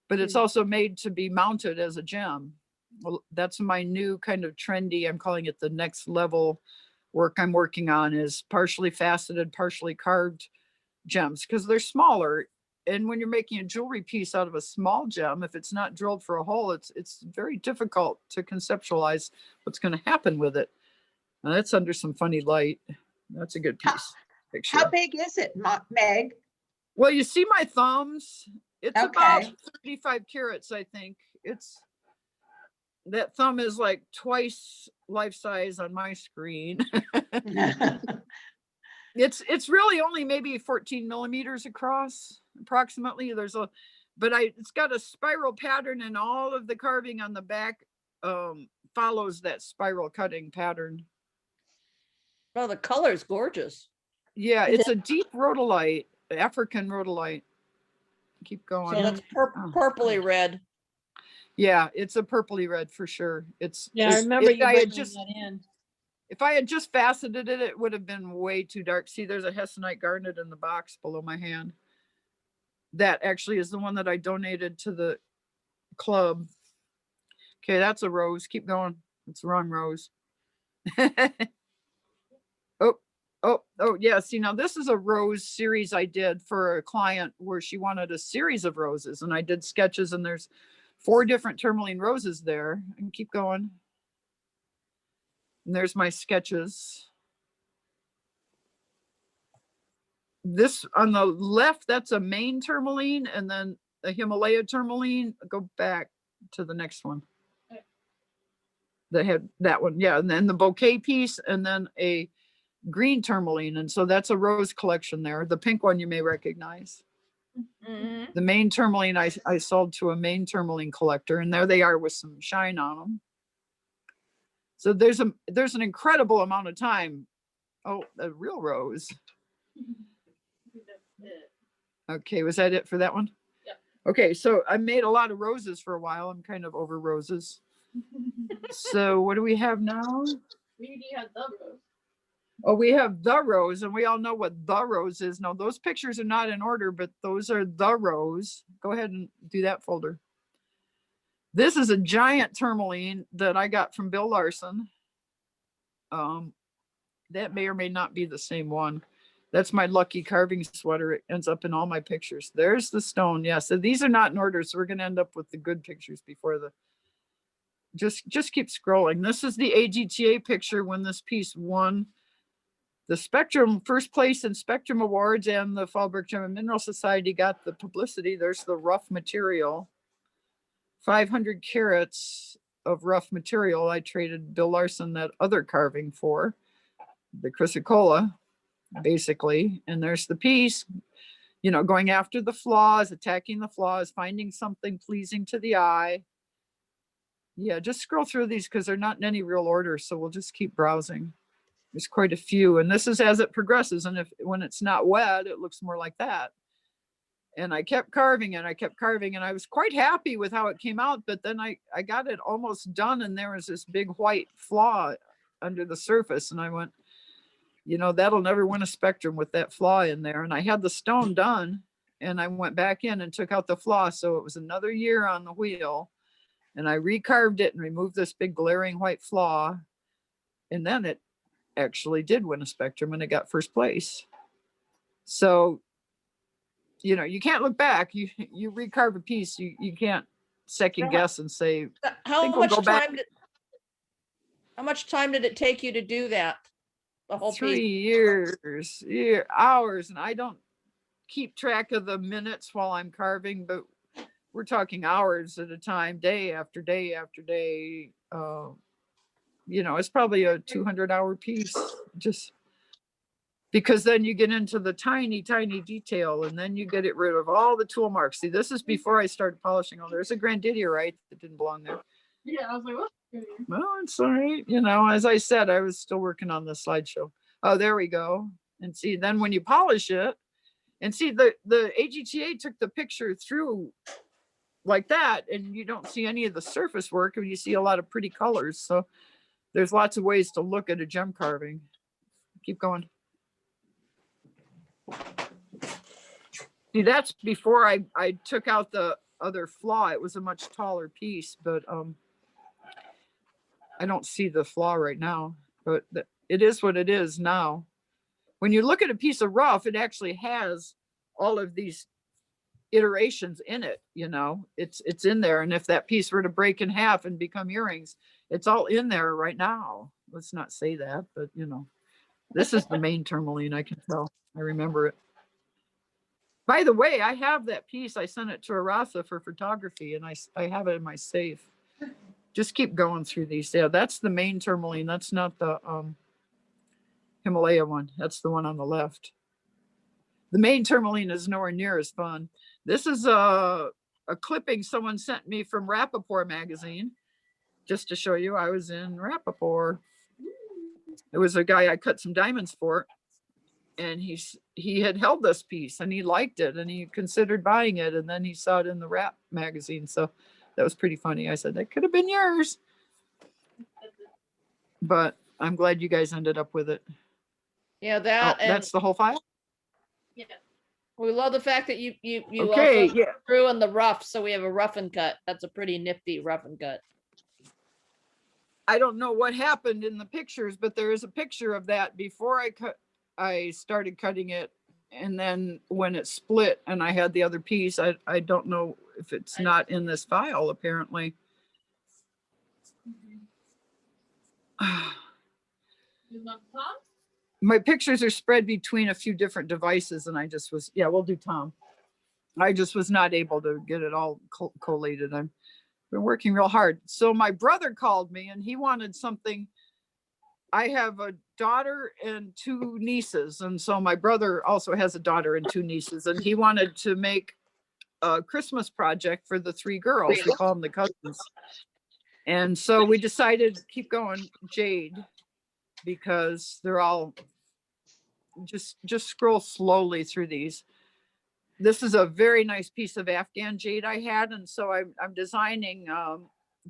but it's also made to be mounted as a gem. Well, that's my new kind of trendy, I'm calling it the next level work I'm working on, is partially faceted, partially carved gems, because they're smaller. And when you're making a jewelry piece out of a small gem, if it's not drilled for a hole, it's very difficult to conceptualize what's going to happen with it. Now that's under some funny light. That's a good piece. Picture. How big is it, Meg? Well, you see my thumbs. It's about Okay. 35 carats, I think. That thumb is like twice life size on my screen. It's really only maybe 14 millimeters across, approximately. It's got a spiral pattern, and all of the carving on the back follows that spiral cutting pattern. Oh, the color's gorgeous. Yeah, it's a deep rhodolite, African rhodolite. Keep going. So that's Oh. purpley red. Yeah, it's a purpley red for sure. Yeah, I remember you I bringing had just that in. If I had just faceted it, it would have been way too dark. See, there's a Hessianite Garnet in the box below my hand. That actually is the one that I donated to the club. Okay, that's a rose. Keep going. It's the wrong rose. Oh, yeah. See, now this is a rose series I did for a client where she wanted a series of roses, and I did sketches, and there's 4 different tourmaline roses there. And keep going. And there's my sketches. This on the left, that's a main tourmaline, and then a Himalaya tourmaline. Go back to the next one. That had that one, yeah. And then the bouquet piece, and then a green tourmaline. And so that's a rose collection there. The pink one you may recognize. Mhm. The main tourmaline I sold to a main tourmaline collector, and there they are with some shine on them. So there's an incredible amount of time. Oh, a real rose. Okay, was that it for that one? Yep. Okay, so I made a lot of roses for a while. I'm kind of over roses. So what do we have now? Maybe you had the rose. Oh, we have the rose, and we all know what the rose is. No, those pictures are not in order, but those are the rose. Go ahead and do that folder. This is a giant tourmaline that I got from Bill Larson. That may or may not be the same one. That's my lucky carving sweater. It ends up in all my pictures. There's the stone. Yeah. So these are not in order. So we're going to end up with the good pictures before the, just keep scrolling. This is the AGTA picture when this piece won the Spectrum, first place in Spectrum Awards, and the Fallbrook Gem and Mineral Society got the publicity. There's the rough material, 500 carats of rough material. I traded Bill Larson that other carving for, the chrysocolla, basically. And there's the piece, you know, going after the flaws, attacking the flaws, finding something pleasing to the eye. Yeah, just scroll through these because they're not in any real order. So we'll just keep browsing. There's quite a few, and this is as it progresses. And when it's not wet, it looks more like that. And I kept carving and I kept carving, and I was quite happy with how it came out. But then I got it almost done, and there was this big white flaw under the surface. And I went, you know, that'll never win a Spectrum with that flaw in there. And I had the stone done, and I went back in and took out the flaw. So it was another year on the wheel, and I recarved it and removed this big glaring white flaw. And then it actually did win a Spectrum, and it got first place. So, you know, you can't look back. You recarve a piece, you can't second guess and say, How we'll much go back. how much time did it take you to do that? The whole 3 piece? years, hours. And I don't keep track of the minutes while I'm carving, but we're talking hours at a time, day after day after day. You know, it's probably a 200-hour piece, just because then you get into the tiny, tiny detail, and then you get rid of all the tool marks. See, this is before I started polishing. Oh, there's a Grandidiorite that didn't belong there. Yeah, I was like, what? Well, it's all right. You know, as I said, I was still working on the slideshow. Oh, there we go. And see, then when you polish it, and see, the AGTA took the picture through like that, and you don't see any of the surface work, and you see a lot of pretty colors. So there's lots of ways to look at a gem carving. Keep going. See, that's before I took out the other flaw. It was a much taller piece, but I don't see the flaw right now, but it is what it is now. When you look at a piece of rough, it actually has all of these iterations in it. You know, it's in there. And if that piece were to break in half and become earrings, it's all in there right now. Let's not say that, but you know, this is the main tourmaline. I can tell. I remember it. By the way, I have that piece. I sent it to Aratha for photography, and I have it in my safe. Just keep going through these. Yeah, that's the main tourmaline. That's not the Himalaya one. That's the one on the left. The main tourmaline is nowhere near as fun. This is a clipping someone sent me from Rappaport magazine. Just to show you, I was in Rappaport. It was a guy I cut some diamonds for, and he had held this piece and he liked it and he considered buying it, and then he saw it in the Rap magazine. So that was pretty funny. I said, that could have been yours, but I'm glad you guys ended up with it. Yeah, Oh, that and that's the whole file. Yeah. we love the fact that you Okay, also yeah. threw in the rough, so we have a rough and cut. That's a pretty nifty rough and cut. I don't know what happened in the pictures, but there is a picture of that before I started cutting it. And then when it split and I had the other piece, I don't know if it's not in this file, apparently. You want Tom? My pictures are spread between a few different devices, and I just was, yeah, we'll do Tom. I just was not able to get it all collated. I've been working real hard. So my brother called me and he wanted something. I have a daughter and 2 nieces. And so my brother also has a daughter and 2 nieces, and he wanted to make a Christmas project for the 3 girls. We call them the cousins. And so we decided keep going jade, because they're all just scroll slowly through these. This is a very nice piece of Afghan jade I had. And so I'm designing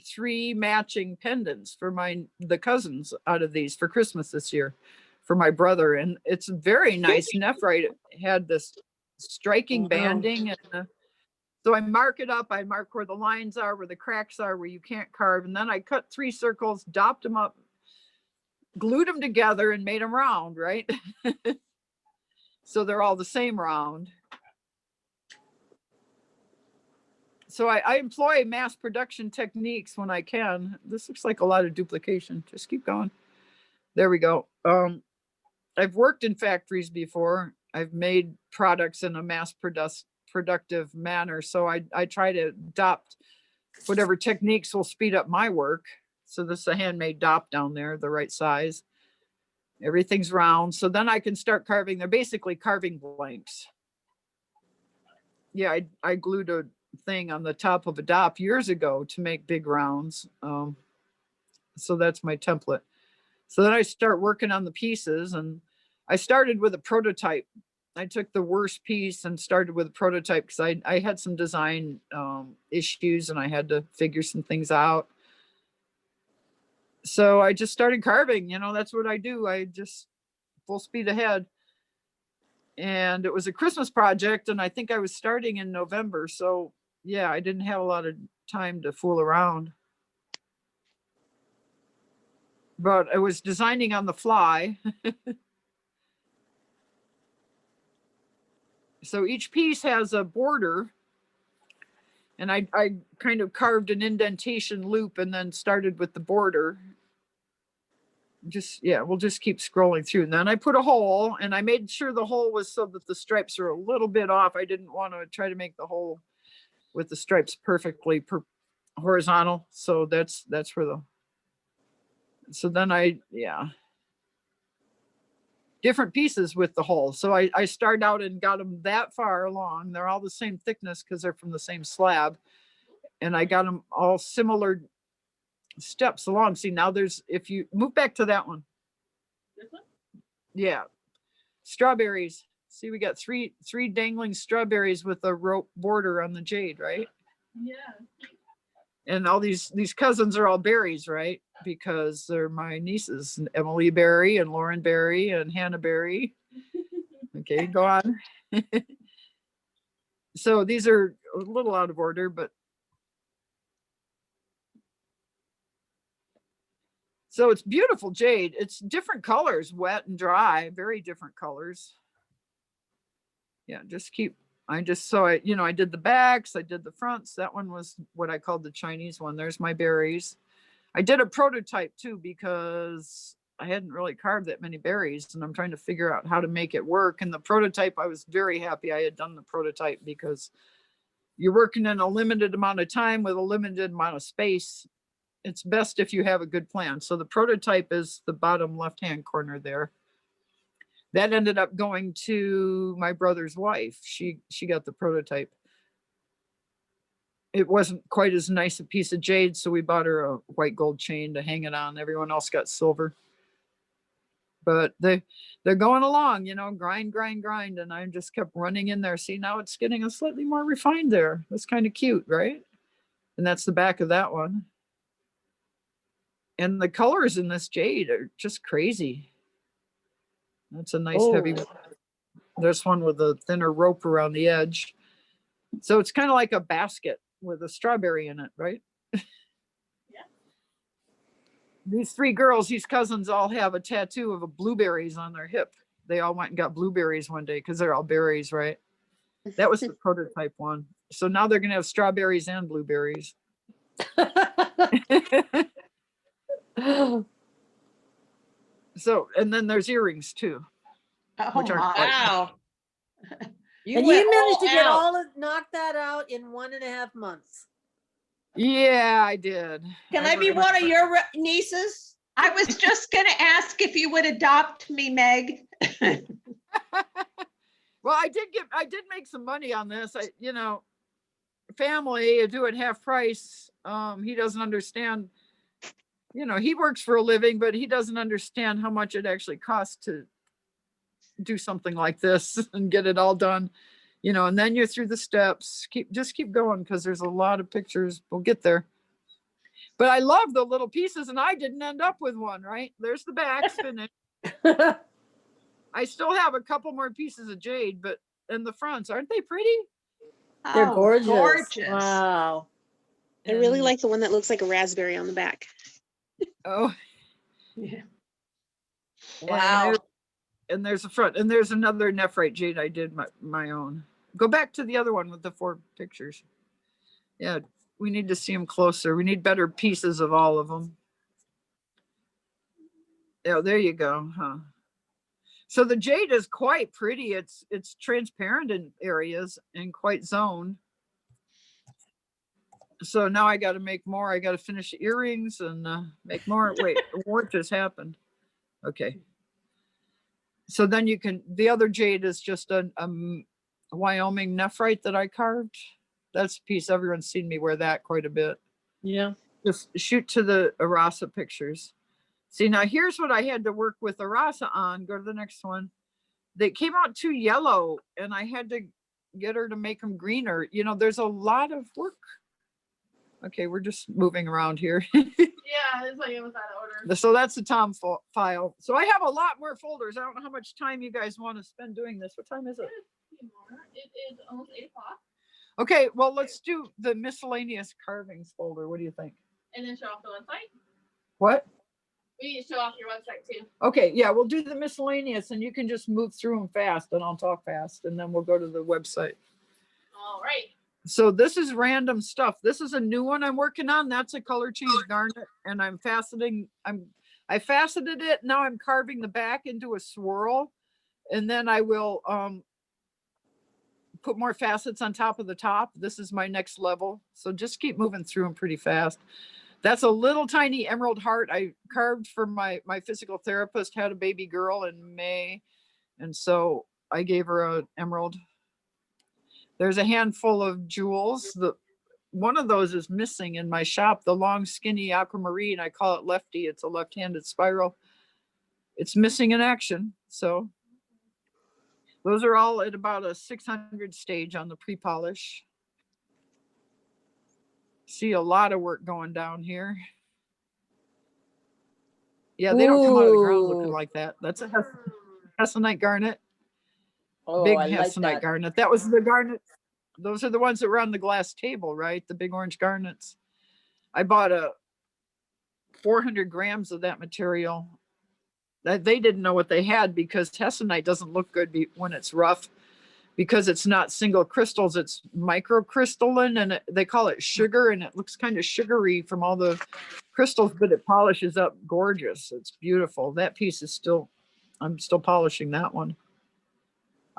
3 matching pendants for the cousins out of these for Christmas this year for my brother. And it's very nice. Nephrite had this striking banding. And so I mark it up. I mark where the lines are, where the cracks are, where you can't carve. And then I cut 3 circles, dopped them up, glued them together and made them round, right? So they're all the same round. So I employ mass production techniques when I can. This looks like a lot of duplication. Just keep going. There we go. I've worked in factories before. I've made products in a mass productive manner. So I try to adopt whatever techniques will speed up my work. So this is a handmade dop down there, the right size. Everything's round. So then I can start carving. They're basically carving blanks. Yeah, I glued a thing on the top of a dop years ago to make big rounds. So that's my template. So then I start working on the pieces, and I started with a prototype. I took the worst piece and started with a prototype because I had some design issues and I had to figure some things out. So I just started carving, you know, that's what I do. I just full speed ahead. And it was a Christmas project, and I think I was starting in November. So yeah, I didn't have a lot of time to fool around. But I was designing on the fly. So each piece has a border, and I kind of carved an indentation loop and then started with the border. Just, yeah, we'll just keep scrolling through. And then I put a hole, and I made sure the hole was so that the stripes are a little bit off. I didn't want to try to make the hole with the stripes perfectly horizontal. So that's where so then different pieces with the hole. So I start out and got them that far along. They're all the same thickness because they're from the same slab. And I got them all similar steps along. See, now if you move back to that one. This one? Yeah. Strawberries. See, we got three dangling strawberries with a rope border on the jade, right? Yeah. And all these cousins are all berries, right? Because they're my nieces, Emily Berry and Lauren Berry and Hannah Berry. Okay, go on. So these are a little out of order, but so it's beautiful jade. It's different colors, wet and dry, very different colors. Yeah, I did the backs, I did the fronts. That one was what I called the Chinese one. There's my berries. I did a prototype too, because I hadn't really carved that many berries, and I'm trying to figure out how to make it work. And the prototype, I was very happy I had done the prototype, because you're working in a limited amount of time with a limited amount of space. It's best if you have a good plan. So the prototype is the bottom left-hand corner there. That ended up going to my brother's wife. She got the prototype. It wasn't quite as nice a piece of jade, so we bought her a white gold chain to hang it on. Everyone else got silver. But they're going along, you know, grind, and I just kept running in there. See, now it's getting a slightly more refined there. That's kind of cute, right? And that's the back of that one. And the colors in this jade are just crazy. That's a nice heavy one. There's one with a thinner rope around the edge. So it's kind of like a basket with a strawberry in it, right? Yeah. These three girls, these cousins, all have a tattoo of a blueberries on their hip. They all went and got blueberries one day because they're all berries, right? That was the prototype one. So now they're going to have strawberries and blueberries. So, and then there's earrings too. Oh Which are my. Wow. And went you managed to all get out. knock that out in 1.5 months. Yeah, I did. Can I be one of your nieces? I was just gonna ask if you would adopt me, Meg. Well, I did make some money on this. Family, I do it half price. He doesn't understand, he works for a living, but he doesn't understand how much it actually costs to do something like this and get it all done, and then you're through the steps. Just keep going, because there's a lot of pictures. We'll get there. But I love the little pieces, and I didn't end up with one, right? There's the backs finished. I still have a couple more pieces of jade, but in the fronts, aren't they pretty? They're Oh, gorgeous. gorgeous. Wow. I really And- like the one that looks like a raspberry on the back. Oh, Yeah. Wow. And there's a front, and there's another nephrite jade I did my own. Go back to the other one with the 4 pictures. Yeah, we need to see them closer. We need better pieces of all of them. Yeah, there you go, huh? So the jade is quite pretty. It's transparent in areas and quite zoned. So now I got to make more. I got to finish the earrings and make more. Wait, what just happened? Okay. So then you can, the other jade is just a Wyoming nephrite that I carved. That's a piece, everyone's seen me wear that quite a bit. Yeah. Just shoot to the Arasa pictures. See, now here's what I had to work with Arasa on. Go to the next one. They came out too yellow and I had to get her to make them greener. You know, there's a lot of work. Okay, we're just moving around here. Yeah, it's like it was out of order. So that's the Tom file. So I have a lot more folders. I don't know how much time you guys want to spend doing this. What time is it? It is almost 8 o'clock. Okay, well, let's do the miscellaneous carvings folder. What do you think? And then show off the website. What? We need to show off your website too. Okay, yeah, we'll do the miscellaneous and you can just move through them fast and I'll talk fast and then we'll go to the website. All right. So this is random stuff. This is a new one I'm working on. That's a color change garnet and I'm faceting. I faceted it. Now I'm carving the back into a swirl and then I will put more facets on top of the top. This is my next level. So just keep moving through them pretty fast. That's a little tiny emerald heart I carved for my physical therapist, had a baby girl in May. And so I gave her an emerald. There's a handful of jewels. One of those is missing in my shop, the long skinny aquamarine. I call it lefty. It's a left-handed spiral. It's missing in action. So those are all at about a 600 stage on the pre-polish. See a lot of work going down here. Yeah, they don't come out of the ground looking Ooh. like that. That's a Hessianite Garnet. Oh, Big I like Hessianite that. Garnet. That was the garnet. Those are the ones that were on the glass table, right? The big orange garnets. I bought 400 grams of that material. That they didn't know what they had because Hessianite doesn't look good when it's rough. Because it's not single crystals, it's microcrystalline and they call it sugar and it looks kind of sugary from all the crystals, but it polishes up gorgeous. It's beautiful. That piece is I'm still polishing that one.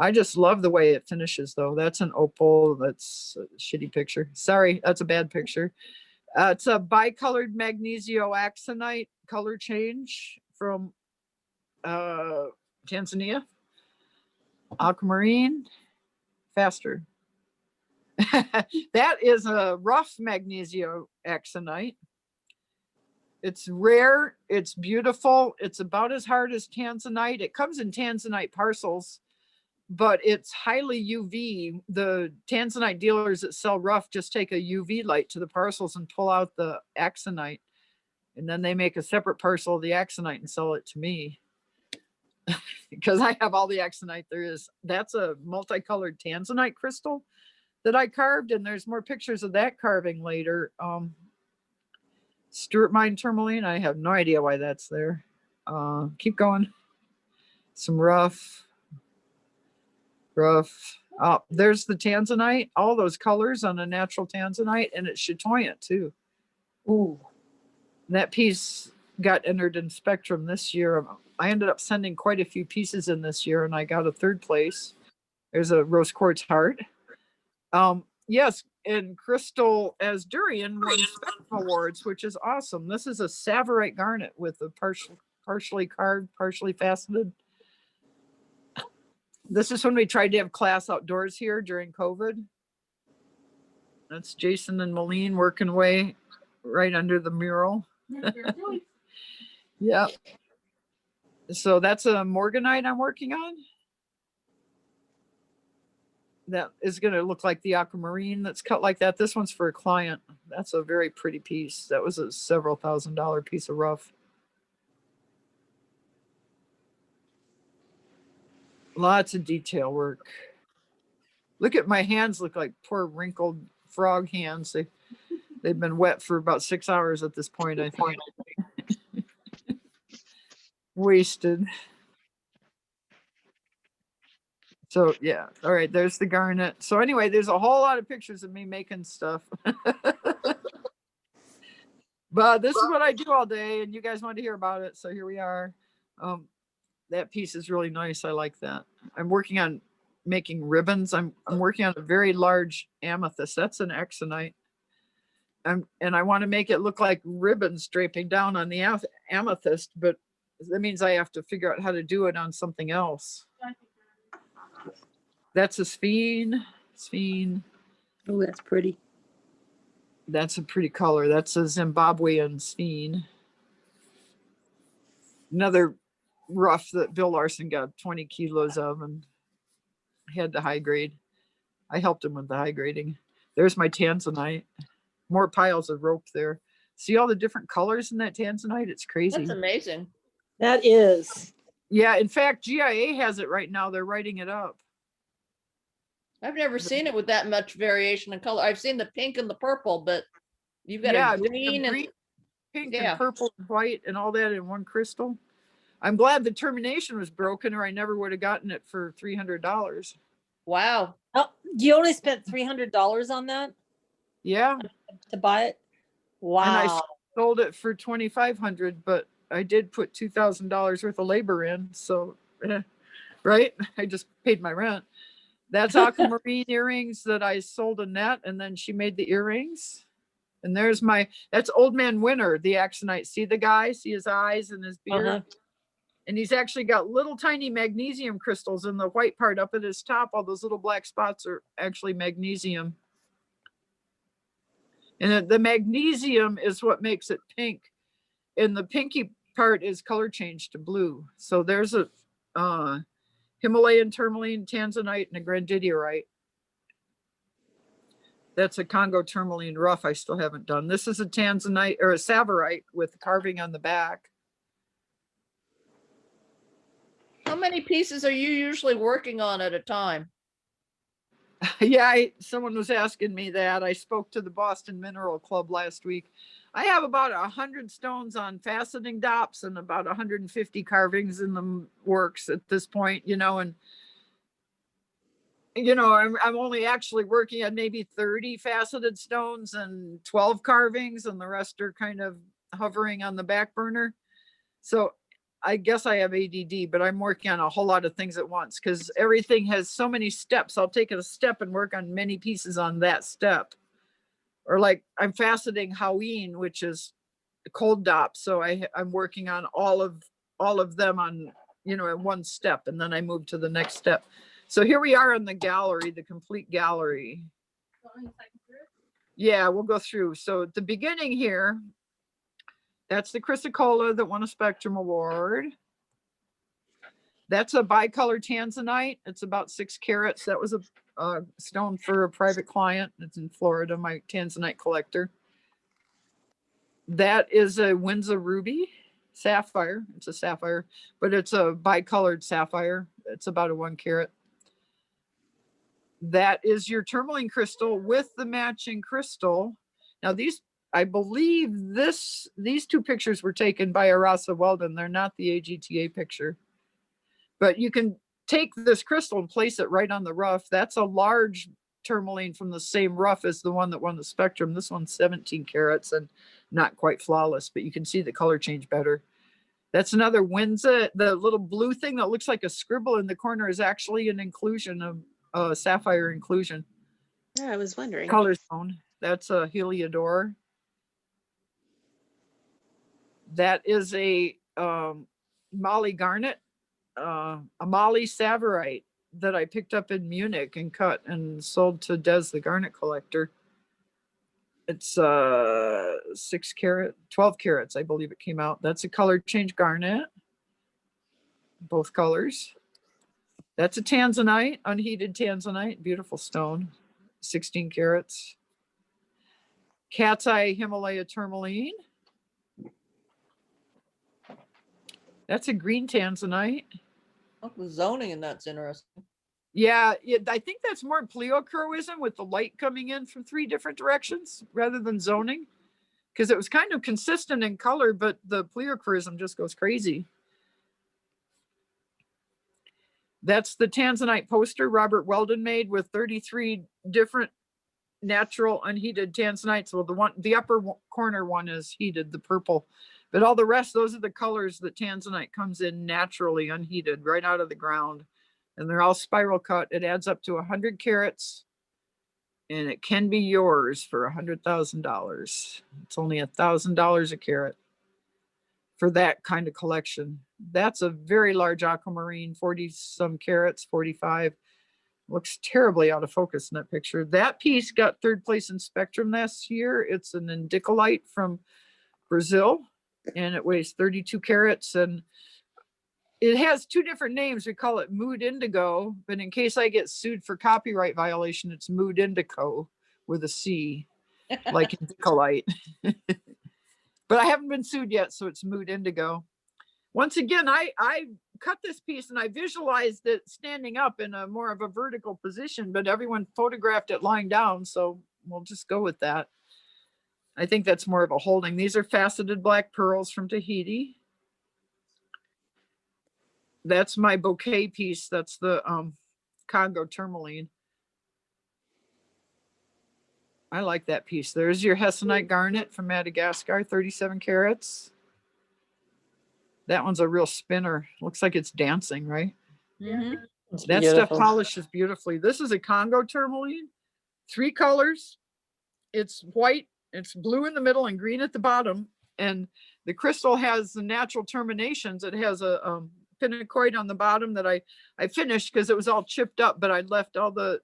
I just love the way it finishes though. That's an opal. That's a shitty picture. Sorry, that's a bad picture. It's a bicolored magnesiaxonite color change from Tanzania. Aquamarine. Faster. That is a rough magnesiaxonite. It's rare. It's beautiful. It's about as hard as Tanzanite. It comes in Tanzanite parcels, but it's highly UV. The Tanzanite dealers that sell rough just take a UV light to the parcels and pull out the axonite. And then they make a separate parcel of the axonite and sell it to me. Because I have all the axonite there is. That's a multicolored Tanzanite crystal that I carved, and there's more pictures of that carving later. Stuart Mine Tourmaline, I have no idea why that's there. Keep going. Some rough. There's the Tanzanite, all those colors on a natural Tanzanite, and it's chatoyant too. Ooh. That piece got entered in Spectrum this year. I ended up sending quite a few pieces in this year and I got a 3rd place. There's a rose quartz heart. Yes, and Crystal as Durian won Spectrum Awards, which is awesome. This is a Savorite garnet with a partially carved, partially faceted. This is when we tried to have class outdoors here during COVID. That's Jason and Malene working away right under the mural. Yeah. So that's a Morganite I'm working on. That is going to look like the aquamarine that's cut like that. This one's for a client. That's a very pretty piece. That was a several $1,000 piece of rough. Lots of detail work. Look at my hands, look like poor wrinkled frog hands. They've been wet for about 6 hours at this point, I think. Wasted. So yeah, all right, there's the garnet. So anyway, there's a whole lot of pictures of me making stuff. But this is what I do all day, and you guys want to hear about it, so here we are. That piece is really nice. I like that. I'm working on making ribbons. I'm working on a very large amethyst. That's an Hessianite. And I want to make it look like ribbons draping down on the amethyst, but that means I have to figure out how to do it on something else. That's a sphene. Oh, that's pretty. That's a pretty color. That's a Zimbabwean sphene. Another rough that Bill Larson got 20 kilos of and had to high grade. I helped him with the high grading. There's my Tanzanite. More piles of rope there. See all the different colors in that Tanzanite? It's crazy. That's amazing. That is. Yeah, in fact, GIA has it right now. They're writing it up. I've never seen it with that much variation in color. I've seen the pink and the purple, but you've got a green and pink yeah. and purple and white and all that in one crystal. I'm glad the termination was broken, or I never would have gotten it for $300. wow. Oh, you only spent $300 on that Yeah, to buy it? Wow. and I sold it for $2,500, but I did put $2,000 worth of labor in, so right? I just paid my rent. That's aquamarine earrings that I sold Annette, and then she made the earrings. And there's that's Old Man Winter, the Axonite. See the guy? See his eyes and his beard? Uh-huh. And he's actually got little tiny magnesium crystals in the white part up at his top. All those little black spots are actually magnesium. And the magnesium is what makes it pink. And the pinky part is color changed to blue. So there's a Himalayan Tourmaline, Tanzanite, and a Grandidiorite. That's a Congo Tourmaline rough I still haven't done. This is a Tanzanite or a Savarite with carving on the back. How many pieces are you usually working on at a time? Yeah, someone was asking me that. I spoke to the Boston Mineral Club last week. I have about 100 stones on faceting dops and about 150 carvings in the works at this point, and I'm only actually working on maybe 30 faceted stones and 12 carvings, and the rest are kind of hovering on the back burner. So I guess I have ADD, but I'm working on a whole lot of things at once because everything has so many steps. I'll take it a step and work on many pieces on that step. Or like I'm faceting Haween, which is a cold dop. So I'm working on all of them on, in one step, and then I move to the next step. So here we are in the gallery, the complete gallery. Yeah, we'll go through. So at the beginning here, that's the Chrysocolla that won a Spectrum Award. That's a bicolor Tanzanite. It's about 6 carats. That was a stone for a private client. It's in Florida, my Tanzanite collector. That is a Windsor ruby sapphire. It's a sapphire, but it's a bicolored sapphire. It's about a 1 carat. That is your tourmaline crystal with the matching crystal. Now I believe these 2 pictures were taken by Arasa Weldon. They're not the AGTA picture, but you can take this crystal and place it right on the rough. That's a large tourmaline from the same rough as the one that won the Spectrum. This one's 17 carats and not quite flawless, but you can see the color change better. That's another Windsor. The little blue thing that looks like a scribble in the corner is actually an inclusion of sapphire inclusion. Yeah, I was wondering. Color zone. That's a Heliodor. That is a Molly Garnet, a Molly Savarite that I picked up in Munich and cut and sold to Des, the garnet collector. It's 6 carat, 12 carats, I believe it came out. That's a color change garnet, both colors. That's a Tanzanite, unheated Tanzanite, beautiful stone, 16 carats. Cat's Eye Himalaya Tourmaline. That's a green Tanzanite. Oh, the zoning and that's interesting. Yeah, I think that's more pleochroism with the light coming in from 3 different directions rather than zoning, because it was kind of consistent in color, but the pleochroism just goes crazy. That's the Tanzanite poster Robert Weldon made with 33 different natural unheated Tanzanites. Well, the upper corner one is heated, the purple, but all the rest, those are the colors that Tanzanite comes in naturally unheated right out of the ground. And they're all spiral cut. It adds up to 100 carats and it can be yours for $100,000. It's only $1,000 a carat for that kind of collection. That's a very large aquamarine, 40 some carats, 45. Looks terribly out of focus in that picture. That piece got 3rd place in Spectrum this year. It's an Indicolite from Brazil, and it weighs 32 carats. And it has 2 different names. We call it Mood Indigo, but in case I get sued for copyright violation, it's Mood Indigo with a C, like Indicolite. But I haven't been sued yet, so it's Mood Indigo. Once again, I cut this piece and I visualized it standing up in a more of a vertical position, but everyone photographed it lying down, so we'll just go with that. I think that's more of a holding. These are faceted black pearls from Tahiti. That's my bouquet piece. That's the Congo Tourmaline. I like that piece. There's your Hessianite Garnet from Madagascar, 37 carats. That one's a real spinner. Looks like it's dancing, right? Mhm. It's That stuff beautiful. polishes beautifully. This is a Congo Tourmaline, 3 colors. It's white, it's blue in the middle and green at the bottom. And the crystal has the natural terminations. It has a pinacoid on the bottom that I finished because it was all chipped up, but I left all the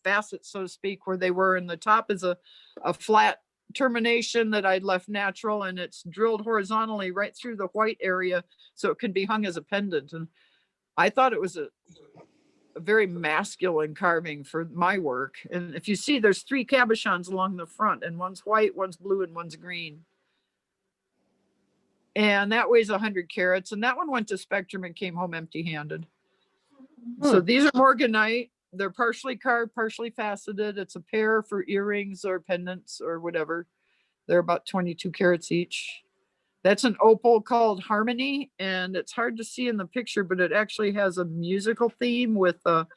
facets, so to speak, where they were. And the top is a flat termination that I'd left natural, and it's drilled horizontally right through the white area so it can be hung as a pendant. And I thought it was a very masculine carving for my work. And if you see, there's 3 cabochons along the front, and one's white, one's blue, and one's green. And that weighs 100 carats. And that one went to Spectrum and came home empty-handed. So these are morganite. They're partially carved, partially faceted. It's a pair for earrings or pendants or whatever. They're about 22 carats each. That's an opal called Harmony, and it's hard to see in the picture, but it actually has a musical theme with a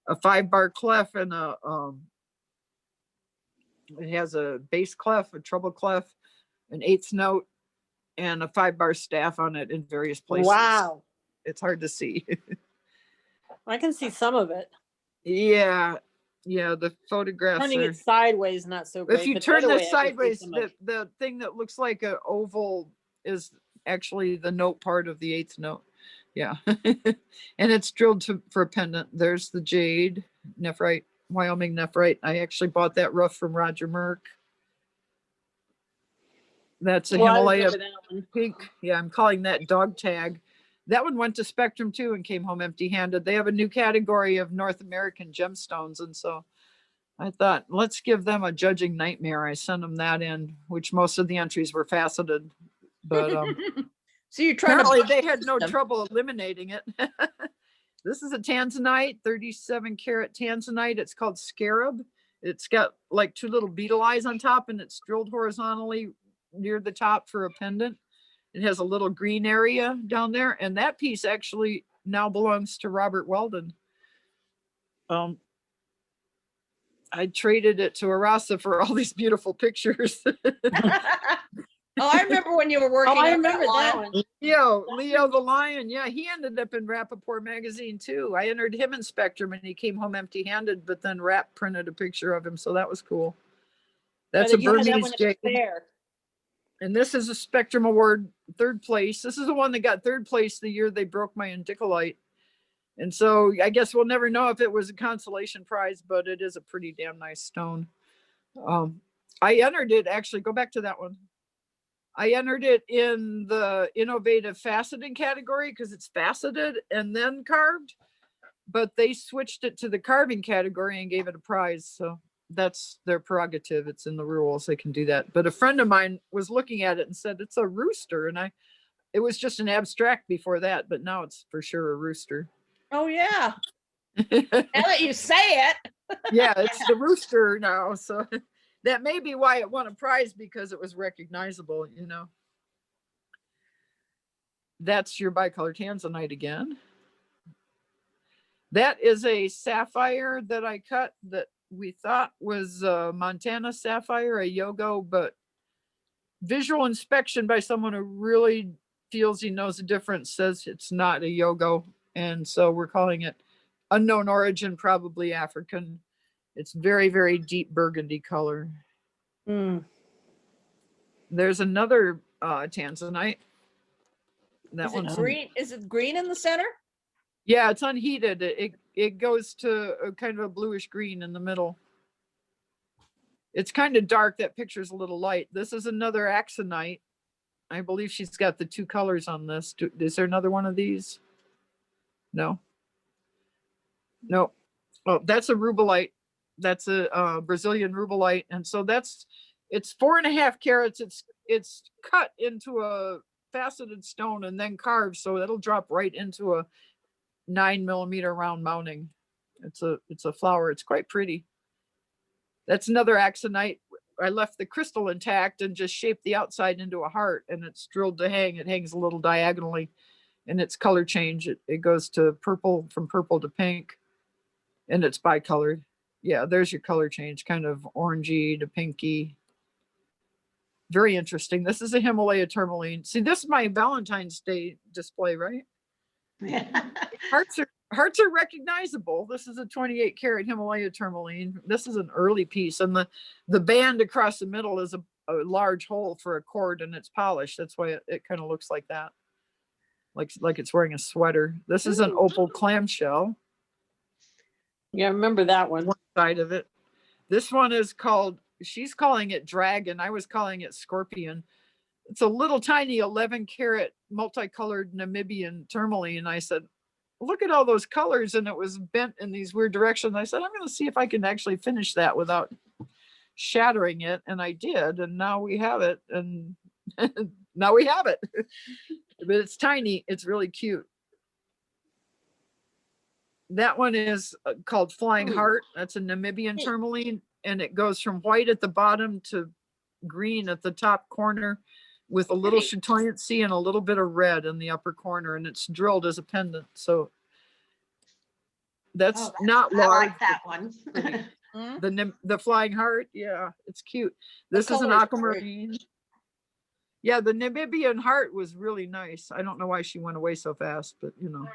5-bar clef and it has a bass clef, a treble clef, an 8th note, and a 5-bar staff on it in various places. Wow. It's hard to see. I can see some of it. Yeah, the photographs Turning are. it sideways, not so great. If you but the turn other way, I this can see sideways, some of it. the thing that looks like an oval is actually the note part of the 8th note. Yeah. And it's drilled for a pendant. There's the jade, nephrite, Wyoming nephrite. I actually bought that rough from Roger Merck. That's a Well, I Himalaya remember that one. pink. Yeah, I'm calling that dog tag. That one went to Spectrum too and came home empty-handed. They have a new category of North American gemstones. And so I thought, let's give them a judging nightmare. I sent them that in, which most of the entries were faceted. But So you're trying apparently to they had no them. trouble eliminating it. This is a Tanzanite, 37 carat Tanzanite. It's called Scarab. It's got like 2 little beetle eyes on top, and it's drilled horizontally near the top for a pendant. It has a little green area down there, and that piece actually now belongs to Robert Weldon. I traded it to Arasa for all these beautiful pictures. Oh, I remember when you were working. Oh, I on remember that line. one. Leo the Lion. Yeah, he ended up in Rappaport magazine too. I entered him in Spectrum and he came home empty-handed, but then Rap printed a picture of him, so that was cool. That's a But you had that Burmese one at jade. the fair. And this is a Spectrum Award 3rd place. This is the one that got 3rd place the year they broke my Indicolite. And so I guess we'll never know if it was a consolation prize, but it is a pretty damn nice stone. I entered it, actually, go back to that one. I entered it in the innovative faceting category because it's faceted and then carved, but they switched it to the carving category and gave it a prize. So that's their prerogative. It's in the rules. They can do that. But a friend of mine was looking at it and said, it's a rooster. And it was just an abstract before that, but now it's for sure a rooster. Oh, yeah. Now that you say it. Yeah, it's the rooster now. So that may be why it won a prize, because it was recognizable, you know. That's your bicolor Tanzanite again. That is a sapphire that I cut that we thought was Montana sapphire, a Yogo, but visual inspection by someone who really feels he knows the difference says it's not a Yogo. And so we're calling it unknown origin, probably African. It's very, very deep burgundy color. Mm. There's another Tanzanite. That Is it one's green? Is it green in the center? yeah, it's unheated. It goes to a kind of a bluish green in the middle. It's kind of dark. That picture's a little light. This is another Axonite. I believe she's got the two colors on this. Is there another one of these? No. No. Oh, that's a rubellite. That's a Brazilian rubellite, and so it's 4.5 carats. It's cut into a faceted stone and then carved, so it'll drop right into a 9mm round mounting. It's a flower. It's quite pretty. That's another Axonite. I left the crystal intact and just shaped the outside into a heart, and it's drilled to hang. It hangs a little diagonally, and its color change. It goes to purple, from purple to pink, and it's bicolored. Yeah, there's your color change, kind of orangey to pinky. Very interesting. This is a Himalaya Tourmaline. See, this is my Valentine's Day display, right? Hearts are recognizable. This is a 28 karat Himalaya Tourmaline. This is an early piece, and the band across the middle is a large hole for a cord, and it's polished. That's why it kind of looks like that, like it's wearing a sweater. This is an opal clamshell. Yeah, I remember that one. One side of it. This one is called, she's calling it dragon. I was calling it scorpion. It's a little tiny 11 karat multicolored Namibian tourmaline. I said, look at all those colors. And it was bent in these weird directions. I said, I'm going to see if I can actually finish that without shattering it. And I did. And now we have it. And now we have it. But it's tiny. It's really cute. That one is called Flying Heart. That's a Namibian tourmaline, and it goes from white at the bottom to green at the top corner with a little chatoyancy and a little bit of red in the upper corner, and it's drilled as a pendant. So that's not I large. like that one. The Flying Heart, yeah, it's cute. This is an color is aquamarine. Yeah, the Namibian heart was really nice. I don't know why she went away so fast, but you know.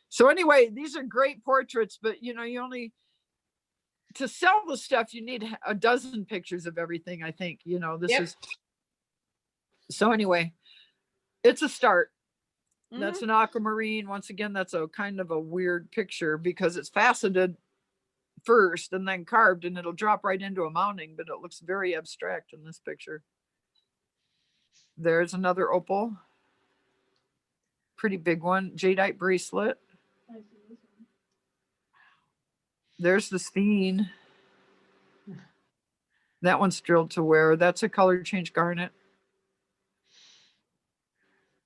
So anyway, these are great portraits, but you know, you only, to sell the stuff, you need a dozen pictures of everything. I think, you know, this is, so anyway, it's a start. That's an aquamarine. Once again, that's a kind of a weird picture because it's faceted first and then carved, and it'll drop right into a mounting, but it looks very abstract in this picture. There's another opal. Pretty big one. Jadeite bracelet. There's the Steen. That one's drilled to wear. That's a color change garnet.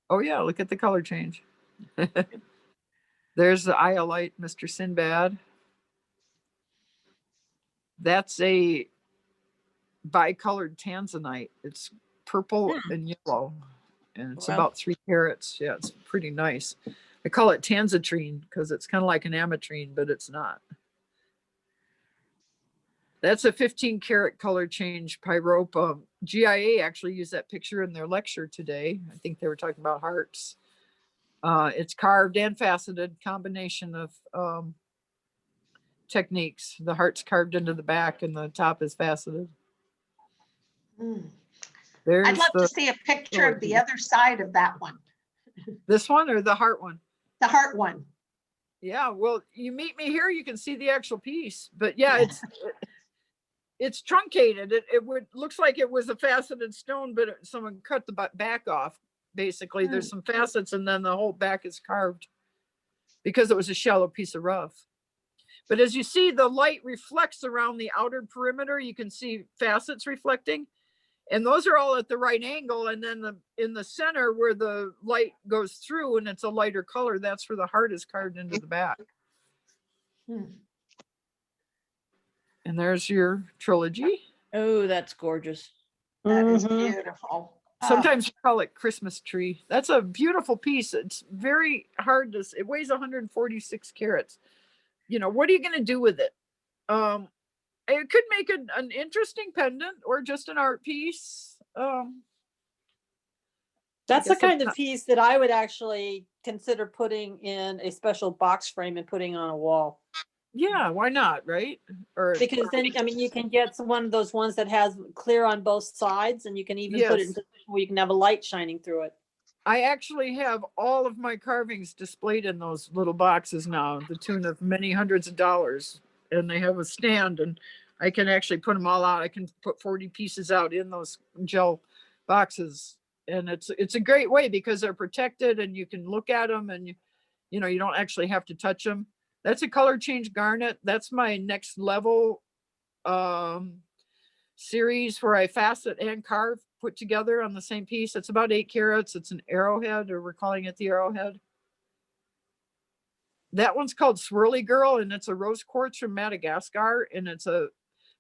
Oh yeah, look at the color change. There's the Iolite, Mr. Sinbad. That's a bicolored Tanzanite. It's purple and yellow. And it's about 3 carats. Yeah, it's pretty nice. I call it tanzatrine because it's kind of like an ametrine, but it's not. That's a 15 karat color change pyrope. GIA actually used that picture in their lecture today. I think they were talking about hearts. It's carved and faceted, combination of techniques. The heart's carved into the back and the top is faceted. I'd love to see a picture of the other side of that one. This one or the heart one? The heart one. Yeah, well, you meet me here, you can see the actual piece. But yeah, it's truncated. It looks like it was a faceted stone, but someone cut the back off. Basically, there's some facets, and then the whole back is carved because it was a shallow piece of rough. But as you see, the light reflects around the outer perimeter. You can see facets reflecting. And those are all at the right angle. And then in the center where the light goes through and it's a lighter color, that's where the heart is carved into the back. And there's your trilogy. Oh, that's gorgeous. That is beautiful. Sometimes we call it Christmas tree. That's a beautiful piece. It's very hard to, it weighs 146 carats. You know, what are you going to do with it? It could make an interesting pendant or just an art piece. That's the guess kind of piece that I would actually consider putting in a special box frame and putting on a wall. Yeah, why not, right? Or Because then, I mean, you can get one of those ones that has clear on both sides, and you can even put it in Yes. a position where you can have a light shining through it. I actually have all of my carvings displayed in those little boxes now, the tune of many hundreds of dollars. And they have a stand, and I can actually put them all out. I can put 40 pieces out in those gel boxes. And it's a great way because they're protected and you can look at them, and you know, you don't actually have to touch them. That's a color change garnet. That's my next level series where I facet and carve put together on the same piece. It's about 8 carats. It's an arrowhead, or we're calling it the arrowhead. That one's called Swirlygirl, and it's a rose quartz from Madagascar, and it's a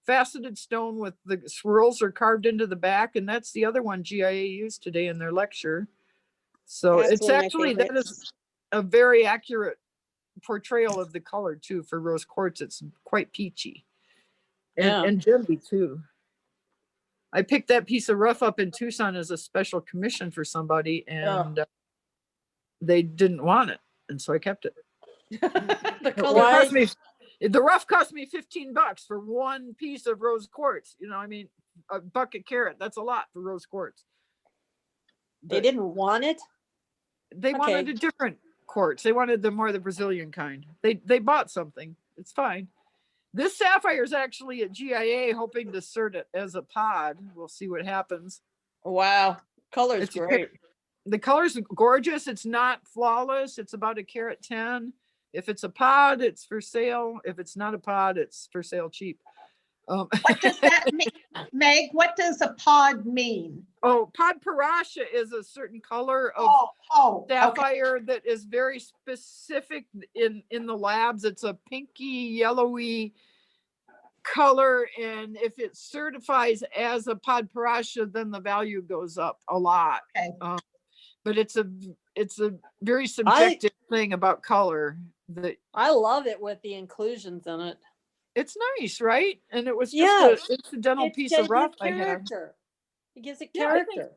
faceted stone with the swirls are carved into the back, and that's the other one GIA used today in their lecture. So That's it's one of my actually, that favorites. is a very accurate portrayal of the color too for rose quartz. It's quite peachy and gemmy too. I picked that piece of rough up in Tucson as a special commission for somebody, and they didn't want it, and so I kept it. The It color. cost me, the rough cost me $15 for one piece of rose quartz. You know, I mean, a bucket carat, that's a lot for rose quartz. They But didn't want it. they wanted a different quartz. They wanted the more the Brazilian kind. They bought something. It's fine. This sapphire is actually at GIA, hoping to cert it as a pod. We'll see what happens. Wow. Color's It's great. The color's gorgeous. It's not flawless. It's about a carat 10. If it's a pod, it's for sale. If it's not a pod, it's for sale cheap. What does that mean? Meg, what does a pod mean? Oh, pod parasha is a certain color of Okay. sapphire that is very specific in the labs. It's a pinky yellowy color, and if it certifies as a pod parasha, then the value goes up a lot. Okay. But it's a very subjective thing about color. That I love it with the inclusions in it. it's nice, right? And it was just Yes. an incidental It piece gives of it rough I had. character. It gives it Yeah, I think- character.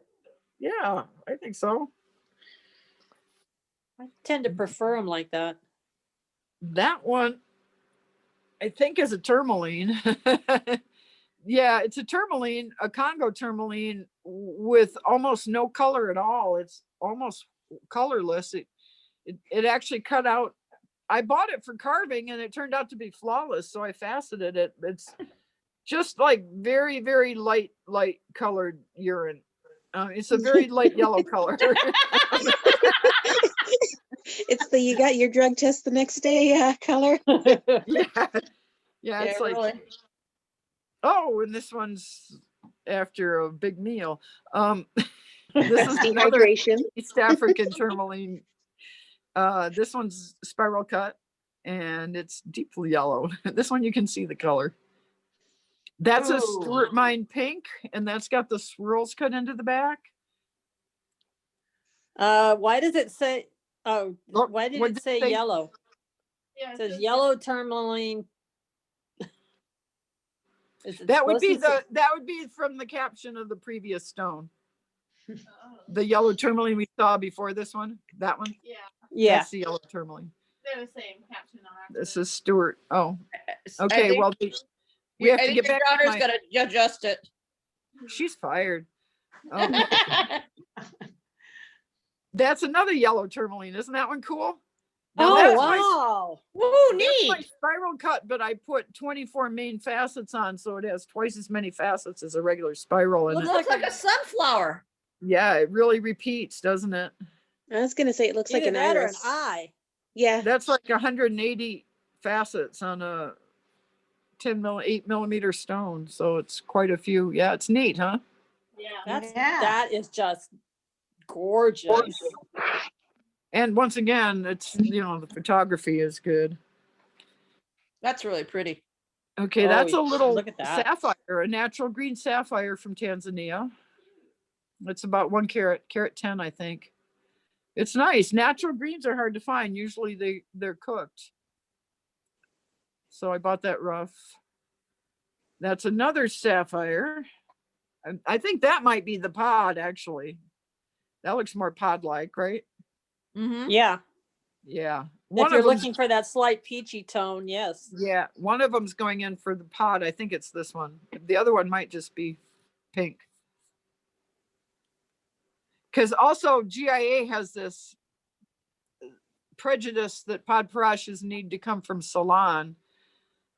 Yeah, I think so. I tend to prefer them like that. That one, I think, is a tourmaline. Yeah, it's a tourmaline, a Congo tourmaline with almost no color at all. It's almost colorless. It actually cut out. I bought it for carving, and it turned out to be flawless. So I faceted it. It's just like very, very light colored urine. It's a very light yellow color. It's the you got your drug test the next day color. Yeah, it's like, really. oh, and this one's after a big meal. This is another Dehydration. East African tourmaline. This one's spiral cut, and it's deep yellow. This one you can see the color. That's a Stuart Mine pink, and that's got the swirls cut into the back. Why does it say? Oh, Look, why did what it did say they- yellow? Yeah, It says so- yellow tourmaline. Is it That would be supposed to that would be from the caption of the previous stone. Oh, The yellow tourmaline we saw before this one. That one. yeah, Yeah. That's the yellow tourmaline. they're the same caption on our. This is Stuart. Oh, I okay. think- Well, we have I to think get your back to daughter's my, gonna adjust it. she's fired. That's another yellow tourmaline. Isn't that one cool? Now Oh, that's my- wow. Woo, That's my neat. spiral cut, but I put 24 main facets on, so it has twice as many facets as a regular spiral. And Looks like a sunflower. yeah, it really repeats, doesn't it? I was gonna say it looks like Either an that or an iris. eye. Yeah. That's like 180 facets on a 8 millimeter stone. So it's quite a few. Yeah, it's neat, huh? Yeah. That is just gorgeous. And once again, it's, the photography is good. That's really pretty. Okay, Oh, that's a little look at that. sapphire, a natural green sapphire from Tanzania. It's about 1 carat, carat 10, I think. It's nice. Natural greens are hard to find. Usually they're cooked. So I bought that rough. That's another sapphire. I think that might be the pod, actually. That looks more pod-like, right? Mm-hmm. Yeah. Yeah. If you're of them's- looking for that slight peachy tone, yes. Yeah, one of them's going in for the pod. I think it's this one. The other one might just be pink. Because also GIA has this prejudice that pod paraches need to come from Ceylon,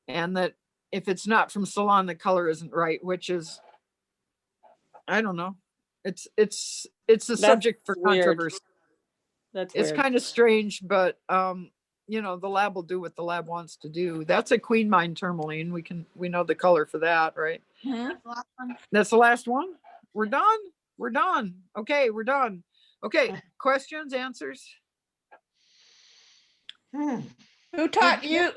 and that if it's not from Ceylon, the color isn't right, which is, I don't know. It's a subject for weird. controversy. That's It's weird. kind of strange, but you know, the lab will do what the lab wants to do. That's a queen mine tourmaline. We know the color for that, right? Mm-hmm. That's the last one. That's the last one. We're done. We're done. Okay, we're done. Okay, questions, answers? Hmm. Who taught you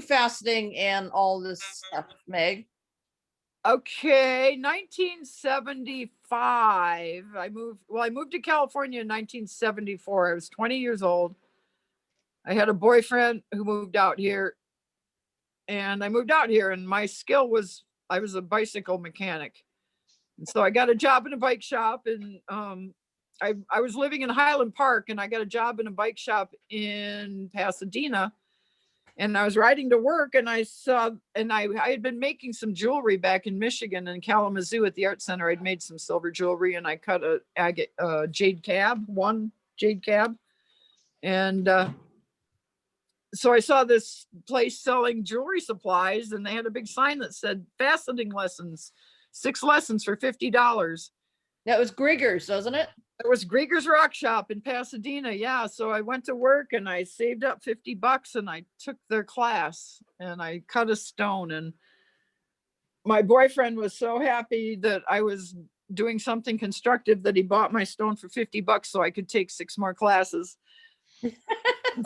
faceting and all this stuff, Meg? Okay, 1975. I moved to California in 1974. I was 20 years old. I had a boyfriend who moved out here, and I moved out here, and my skill was I was a bicycle mechanic. And so I got a job in a bike shop, and I was living in Highland Park, and I got a job in a bike shop in Pasadena. And I was riding to work, and I had been making some jewelry back in Michigan in Kalamazoo at the art center. I'd made some silver jewelry, and I cut a jade cab, one jade cab. And so I saw this place selling jewelry supplies, and they had a big sign that said faceting lessons, 6 lessons for $50. That was Grieger's, wasn't it? It was Grieger's Rock Shop in Pasadena. Yeah. So I went to work, and I saved up $50, and I took their class, and I cut a stone. And my boyfriend was so happy that I was doing something constructive that he bought my stone for $50 so I could take 6 more classes.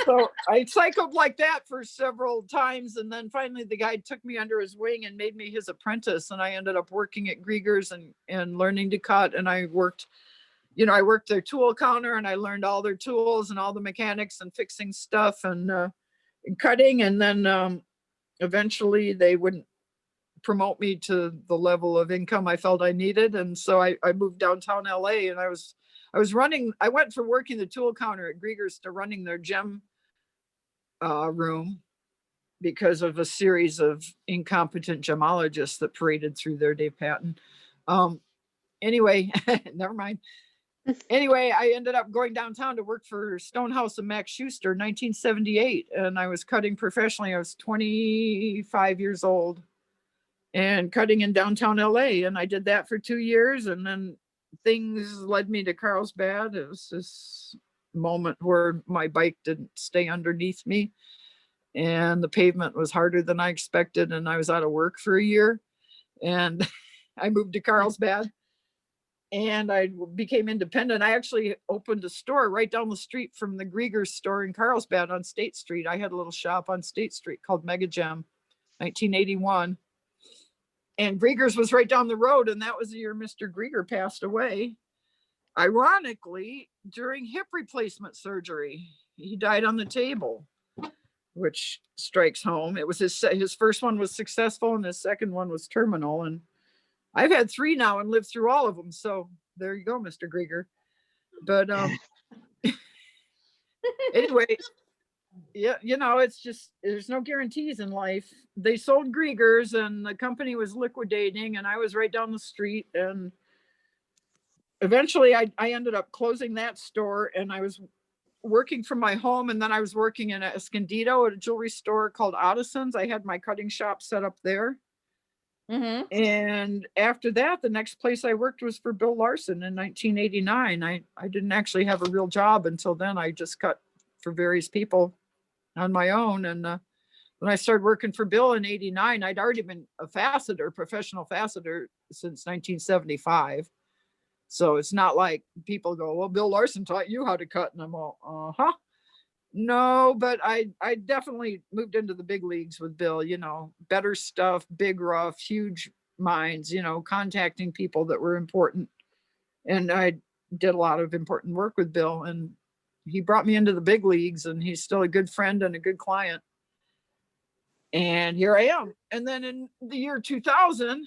So I cycled like that for several times. And then finally the guy took me under his wing and made me his apprentice. And I ended up working at Grieger's and learning to cut. And I worked their tool counter, and I learned all their tools and all the mechanics and fixing stuff and cutting. And then eventually they wouldn't promote me to the level of income I felt I needed. And so I moved downtown LA, and I went from working the tool counter at Grieger's to running their gem room because of a series of incompetent gemologists that paraded through there, Dave Patton. Anyway, never mind. Anyway, I ended up going downtown to work for Stonehouse and Max Schuster in 1978. And I was cutting professionally. I was 25 years old and cutting in downtown LA. And I did that for 2 years. And then things led me to Carlsbad. It was this moment where my bike didn't stay underneath me, and the pavement was harder than I expected. And I was out of work for a year, and I moved to Carlsbad, and I became independent. I actually opened a store right down the street from the Grieger store in Carlsbad on State Street. I had a little shop on State Street called Mega Gem, 1981. And Grieger's was right down the road. And that was the year Mr. Grieger passed away. Ironically, during hip replacement surgery. He died on the table, which strikes home. It was his first one was successful, and his second one was terminal. And I've had 3 now and lived through all of them. So there you go, Mr. Grieger. But anyway, yeah, it's just, there's no guarantees in life. They sold Grieger's, and the company was liquidating, and I was right down the street. And eventually I ended up closing that store, and I was working from my home. And then I was working in Escondido at a jewelry store called Ottison's. I had my cutting shop set up there. Mm-hmm. And after that, the next place I worked was for Bill Larson in 1989. I didn't actually have a real job until then. I just cut for various people on my own. And when I started working for Bill in 89, I'd already been a faceter, professional faceter, since 1975. So it's not like people go, well, Bill Larson taught you how to cut. And I'm all, uh-huh. No, but I definitely moved into the big leagues with Bill, better stuff, big rough, huge mines, contacting people that were important And I did a lot of important work with Bill, and he brought me into the big leagues, and he's still a good friend and a good client. And here I am. And then in the year 2000,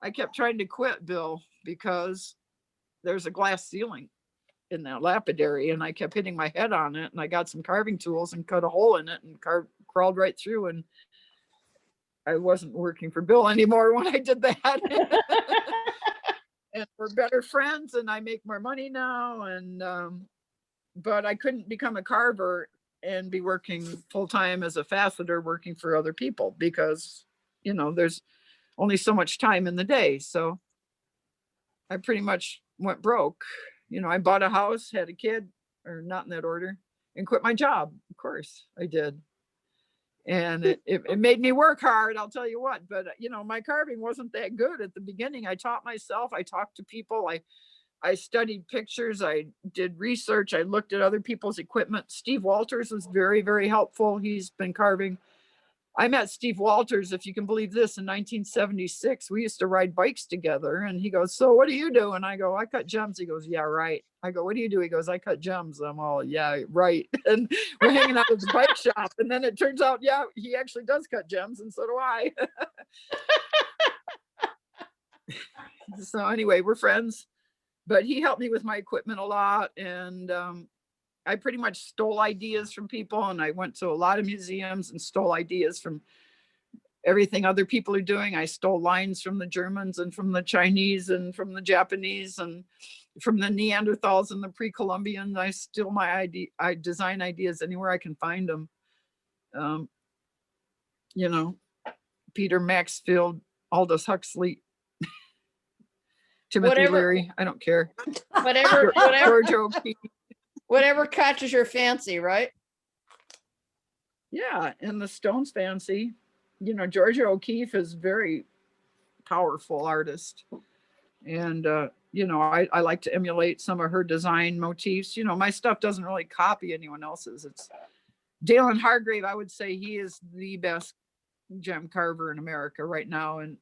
I kept trying to quit Bill because there's a glass ceiling in that lapidary, and I kept hitting my head on it, and I got some carving tools and cut a hole in it and crawled right through, and I wasn't working for Bill anymore when I did that. And we're better friends, and I make more money now, and but I couldn't become a carver and be working full-time as a faceter working for other people, because there's only so much time in the day. So I pretty much went broke. I bought a house, had a kid, or not in that order, and quit my job. Of course I did. And it made me work hard, I'll tell you what. But my carving wasn't that good at the beginning. I taught myself, I talked to people, I studied pictures, I did research, I looked at other people's equipment. Steve Walters was very, very helpful. He's been carving. I met Steve Walters, if you can believe this, in 1976. We used to ride bikes together, and he goes, "So what do you do?" And I go, "I cut gems." He goes, "Yeah, right." I go, "What do you do?" He goes, "I cut gems." I'm all, "Yeah, right." And we're hanging out at the bike shop, and then it turns out, yeah, he actually does cut gems, and so do I. So anyway, we're friends, but he helped me with my equipment a lot, and I pretty much stole ideas from people, and I went to a lot of museums and stole ideas from everything other people are doing. I stole lines from the Germans and from the Chinese and from the Japanese and from the Neanderthals and the pre-Columbians. I steal I design ideas anywhere I can find them. Peter Maxfield, Aldous Huxley, Timothy Leary, I don't care. Whatever George O'Keeffe. whatever catches your fancy, right? Yeah, and the stones fancy. Georgia O'Keeffe is very powerful artist. And, I like to emulate some of her design motifs. My stuff doesn't really copy anyone else's. It's Dalen Hargrave. I would say he is the best gem carver in America right now. And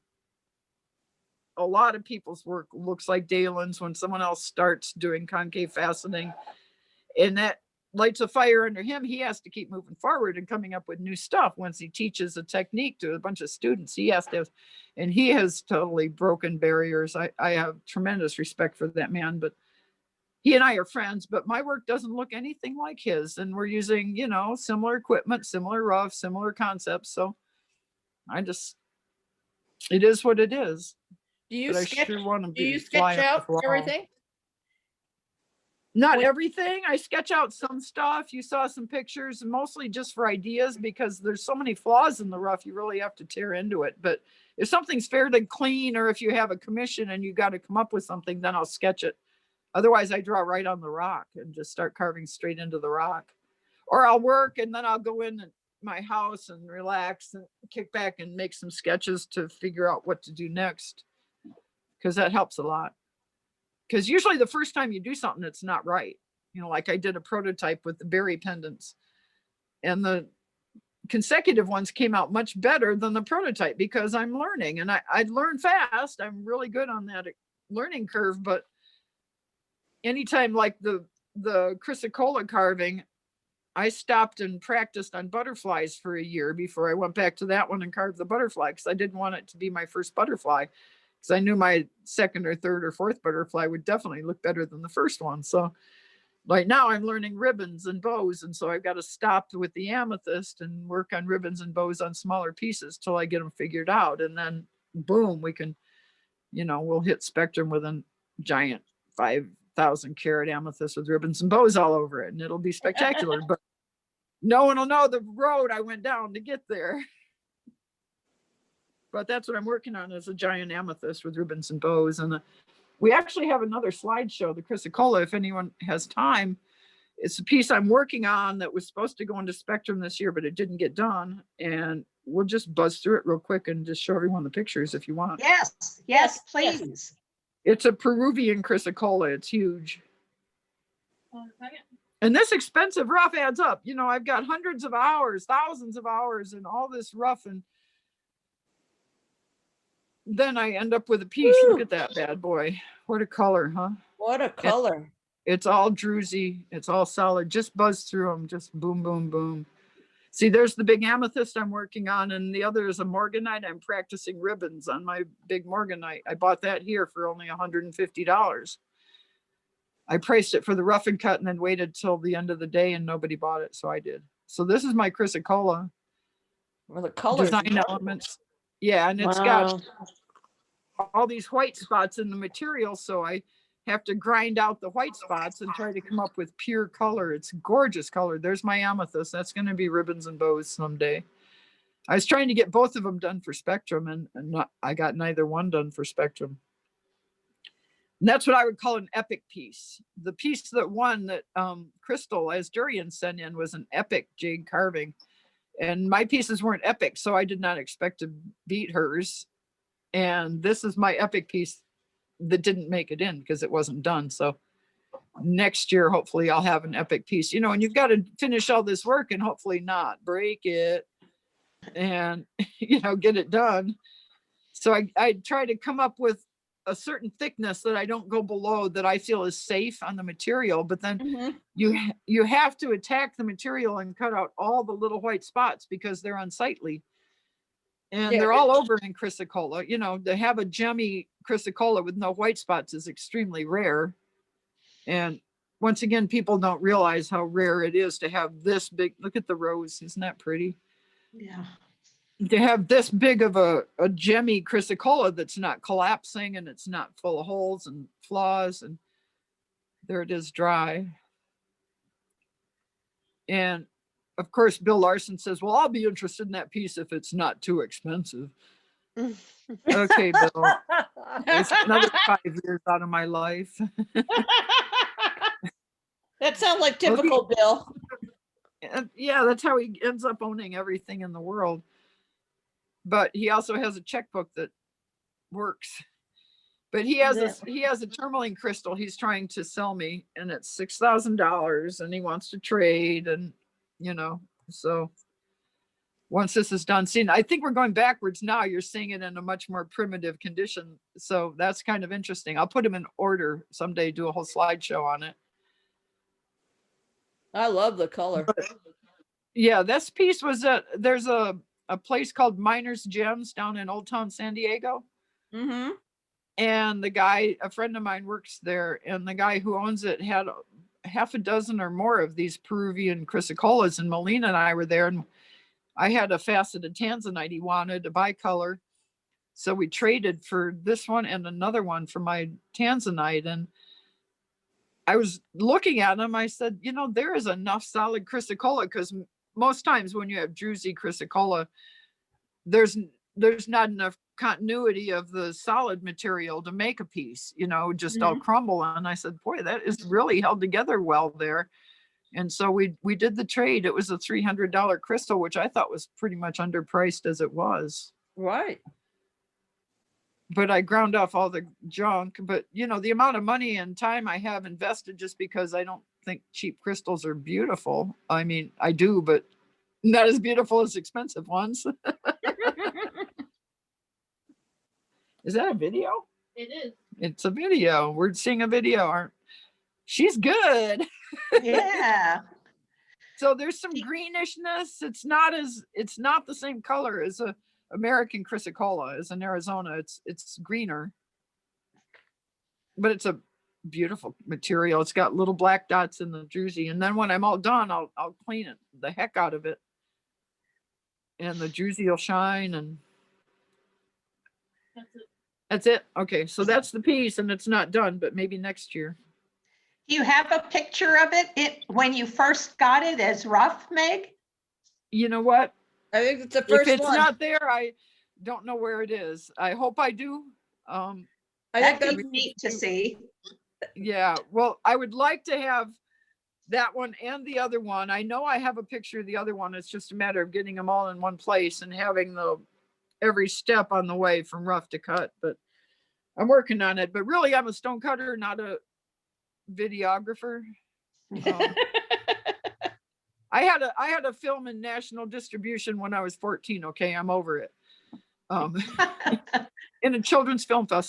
a lot of people's work looks like Dalen's when someone else starts doing concave faceting. And that lights a fire under him. He has to keep moving forward and coming up with new stuff. Once he teaches a technique to a bunch of students, he has to, and he has totally broken barriers. I have tremendous respect for that man, but he and I are friends, but my work doesn't look anything like his. And we're using, similar equipment, similar rough, similar concepts. So it is what it is. Do you But sketch? I sure want to Do you be sketch flying out off the wall. everything? Not everything. I sketch out some stuff. You saw some pictures, mostly just for ideas, because there's so many flaws in the rough, you really have to tear into it. But if something's fairly clean, or if you have a commission and you got to come up with something, then I'll sketch it. Otherwise, I draw right on the rock and just start carving straight into the rock. Or I'll work and then I'll go in my house and relax and kick back and make some sketches to figure out what to do next, because that helps a lot. Because usually the first time you do something, it's not right. Like I did a prototype with the berry pendants, and the consecutive ones came out much better than the prototype, because I'm learning, and I learn fast. I'm really good on that learning curve. But anytime, like the chrysocolla carving, I stopped and practiced on butterflies for a year before I went back to that one and carved the butterfly, because I didn't want it to be my first butterfly. Because I knew my second or third or fourth butterfly would definitely look better than the first one. So right now I'm learning ribbons and bows. And so I've got to stop with the amethyst and work on ribbons and bows on smaller pieces till I get them figured out. And then boom, we can, we'll hit spectrum with a giant 5,000 carat amethyst with ribbons and bows all over it. And it'll be spectacular. But no one will know the road I went down to get there. But that's what I'm working on, is a giant amethyst with ribbons and bows. And we actually have another slideshow, the chrysocolla, if anyone has time. It's a piece I'm working on that was supposed to go into spectrum this year, but it didn't get done. And we'll just buzz through it real quick and just show everyone the pictures if you want. Yes, please. It's a Peruvian chrysocolla. It's huge. And this expensive rough adds up. I've got hundreds of hours, thousands of hours, and all this rough, and then I end up with a piece. Woo. Look at that bad boy. What a color, huh? What a color. It's all druzy. It's all solid. Just buzz through them. Just boom, boom, boom. See, there's the big amethyst I'm working on, and the other is a morganite. I'm practicing ribbons on my big morganite. I bought that here for only $150. I priced it for the rough and cut and then waited till the end of the day and nobody bought it, so I did. So this is my Chrysocolla Well, the colors. design elements. Yeah, and it's got Wow. all these white spots in the material, so I have to grind out the white spots and try to come up with pure color. It's gorgeous color. There's my amethyst. That's going to be ribbons and bows someday. I was trying to get both of them done for Spectrum, and I got neither one done for Spectrum. And that's what I would call an epic piece. The piece that won that Crystal, as Durian sent in, was an epic jade carving. And my pieces weren't epic, so I did not expect to beat hers. And this is my epic piece that didn't make it in because it wasn't done. So next year, hopefully I'll have an epic piece, you know, and you've got to finish all this work and hopefully not break it and, you know, get it done. So I try to come up with a certain thickness that I don't go below, that I feel is safe on the material, but then Mhm. you have to attack the material and cut out all the little white spots because they're unsightly. And Yeah, they're all over in Chrysocolla. You know, to have a gemmy Chrysocolla with no white spots is extremely rare. And once again, people don't realize how rare it is to have this big. Look at the rose. Isn't that pretty? Yeah. To have this big of a gemmy Chrysocolla that's not collapsing and it's not full of holes and flaws. And there it is, dry. And of course, Bill Larson says, well, I'll be interested in that piece if it's not too expensive. Okay, Bill, it's another 5 years out of my life. That sounds like typical Bill. And yeah, that's how he ends up owning everything in the world. But he also has a checkbook that works. But he has a tourmaline crystal he's trying to sell me, and it's $6,000, and he wants to trade, and you know, so once this is done, see, I think we're going backwards now. You're seeing it in a much more primitive condition, so that's kind of interesting. I'll put him in order someday, do a whole slideshow on it. I love the color. Yeah, this piece was there's a place called Miners Gems down in Old Town San Diego. Mm-hmm. And the guy, a friend of mine works there, and the guy who owns it had half a dozen or more of these Peruvian Chrysocollas, and Melina and I were there, and I had a faceted Tanzanite he wanted, a bicolor. So we traded for this one and another one for my Tanzanite. And I was looking at them, I said, you know, there is enough solid Chrysocolla, because most times when you have druzy Chrysocolla, there's not enough continuity of the solid material to make a piece, you know, just all crumble. And I said, boy, that is really held together well there. And so we did the trade. It was a $300 crystal, which I thought was pretty much underpriced as it was. Right. But I ground off all the junk. But you know, the amount of money and time I have invested, just because I don't think cheap crystals are beautiful. I mean, I do, but not as beautiful as expensive ones. Is that a video? It is. It's a video. We're seeing a video. She's good. Yeah. So there's some greenishness. It's not the same color as a American Chrysocolla, as in Arizona. It's greener, but it's a beautiful material. It's got little black dots in the druzy. And then when I'm all done, I'll clean it the heck out of it. And the druzy will shine, and That's it. that's it. Okay, so that's the piece, and it's not done, but maybe next year. Do you have a picture of it when you first got it as rough, Meg? You know what? I think it's the If first it's one. not there, I don't know where it is. I hope I do. I think That'd that's be neat to see. Yeah, well, I would like to have that one and the other one. I know I have a picture of the other one. It's just a matter of getting them all in one place and having every step on the way from rough to cut. But I'm working on it. But really, I'm a stone cutter, not a videographer. I had a film in national distribution when I was 14. Okay, I'm over it. in a children's film festival.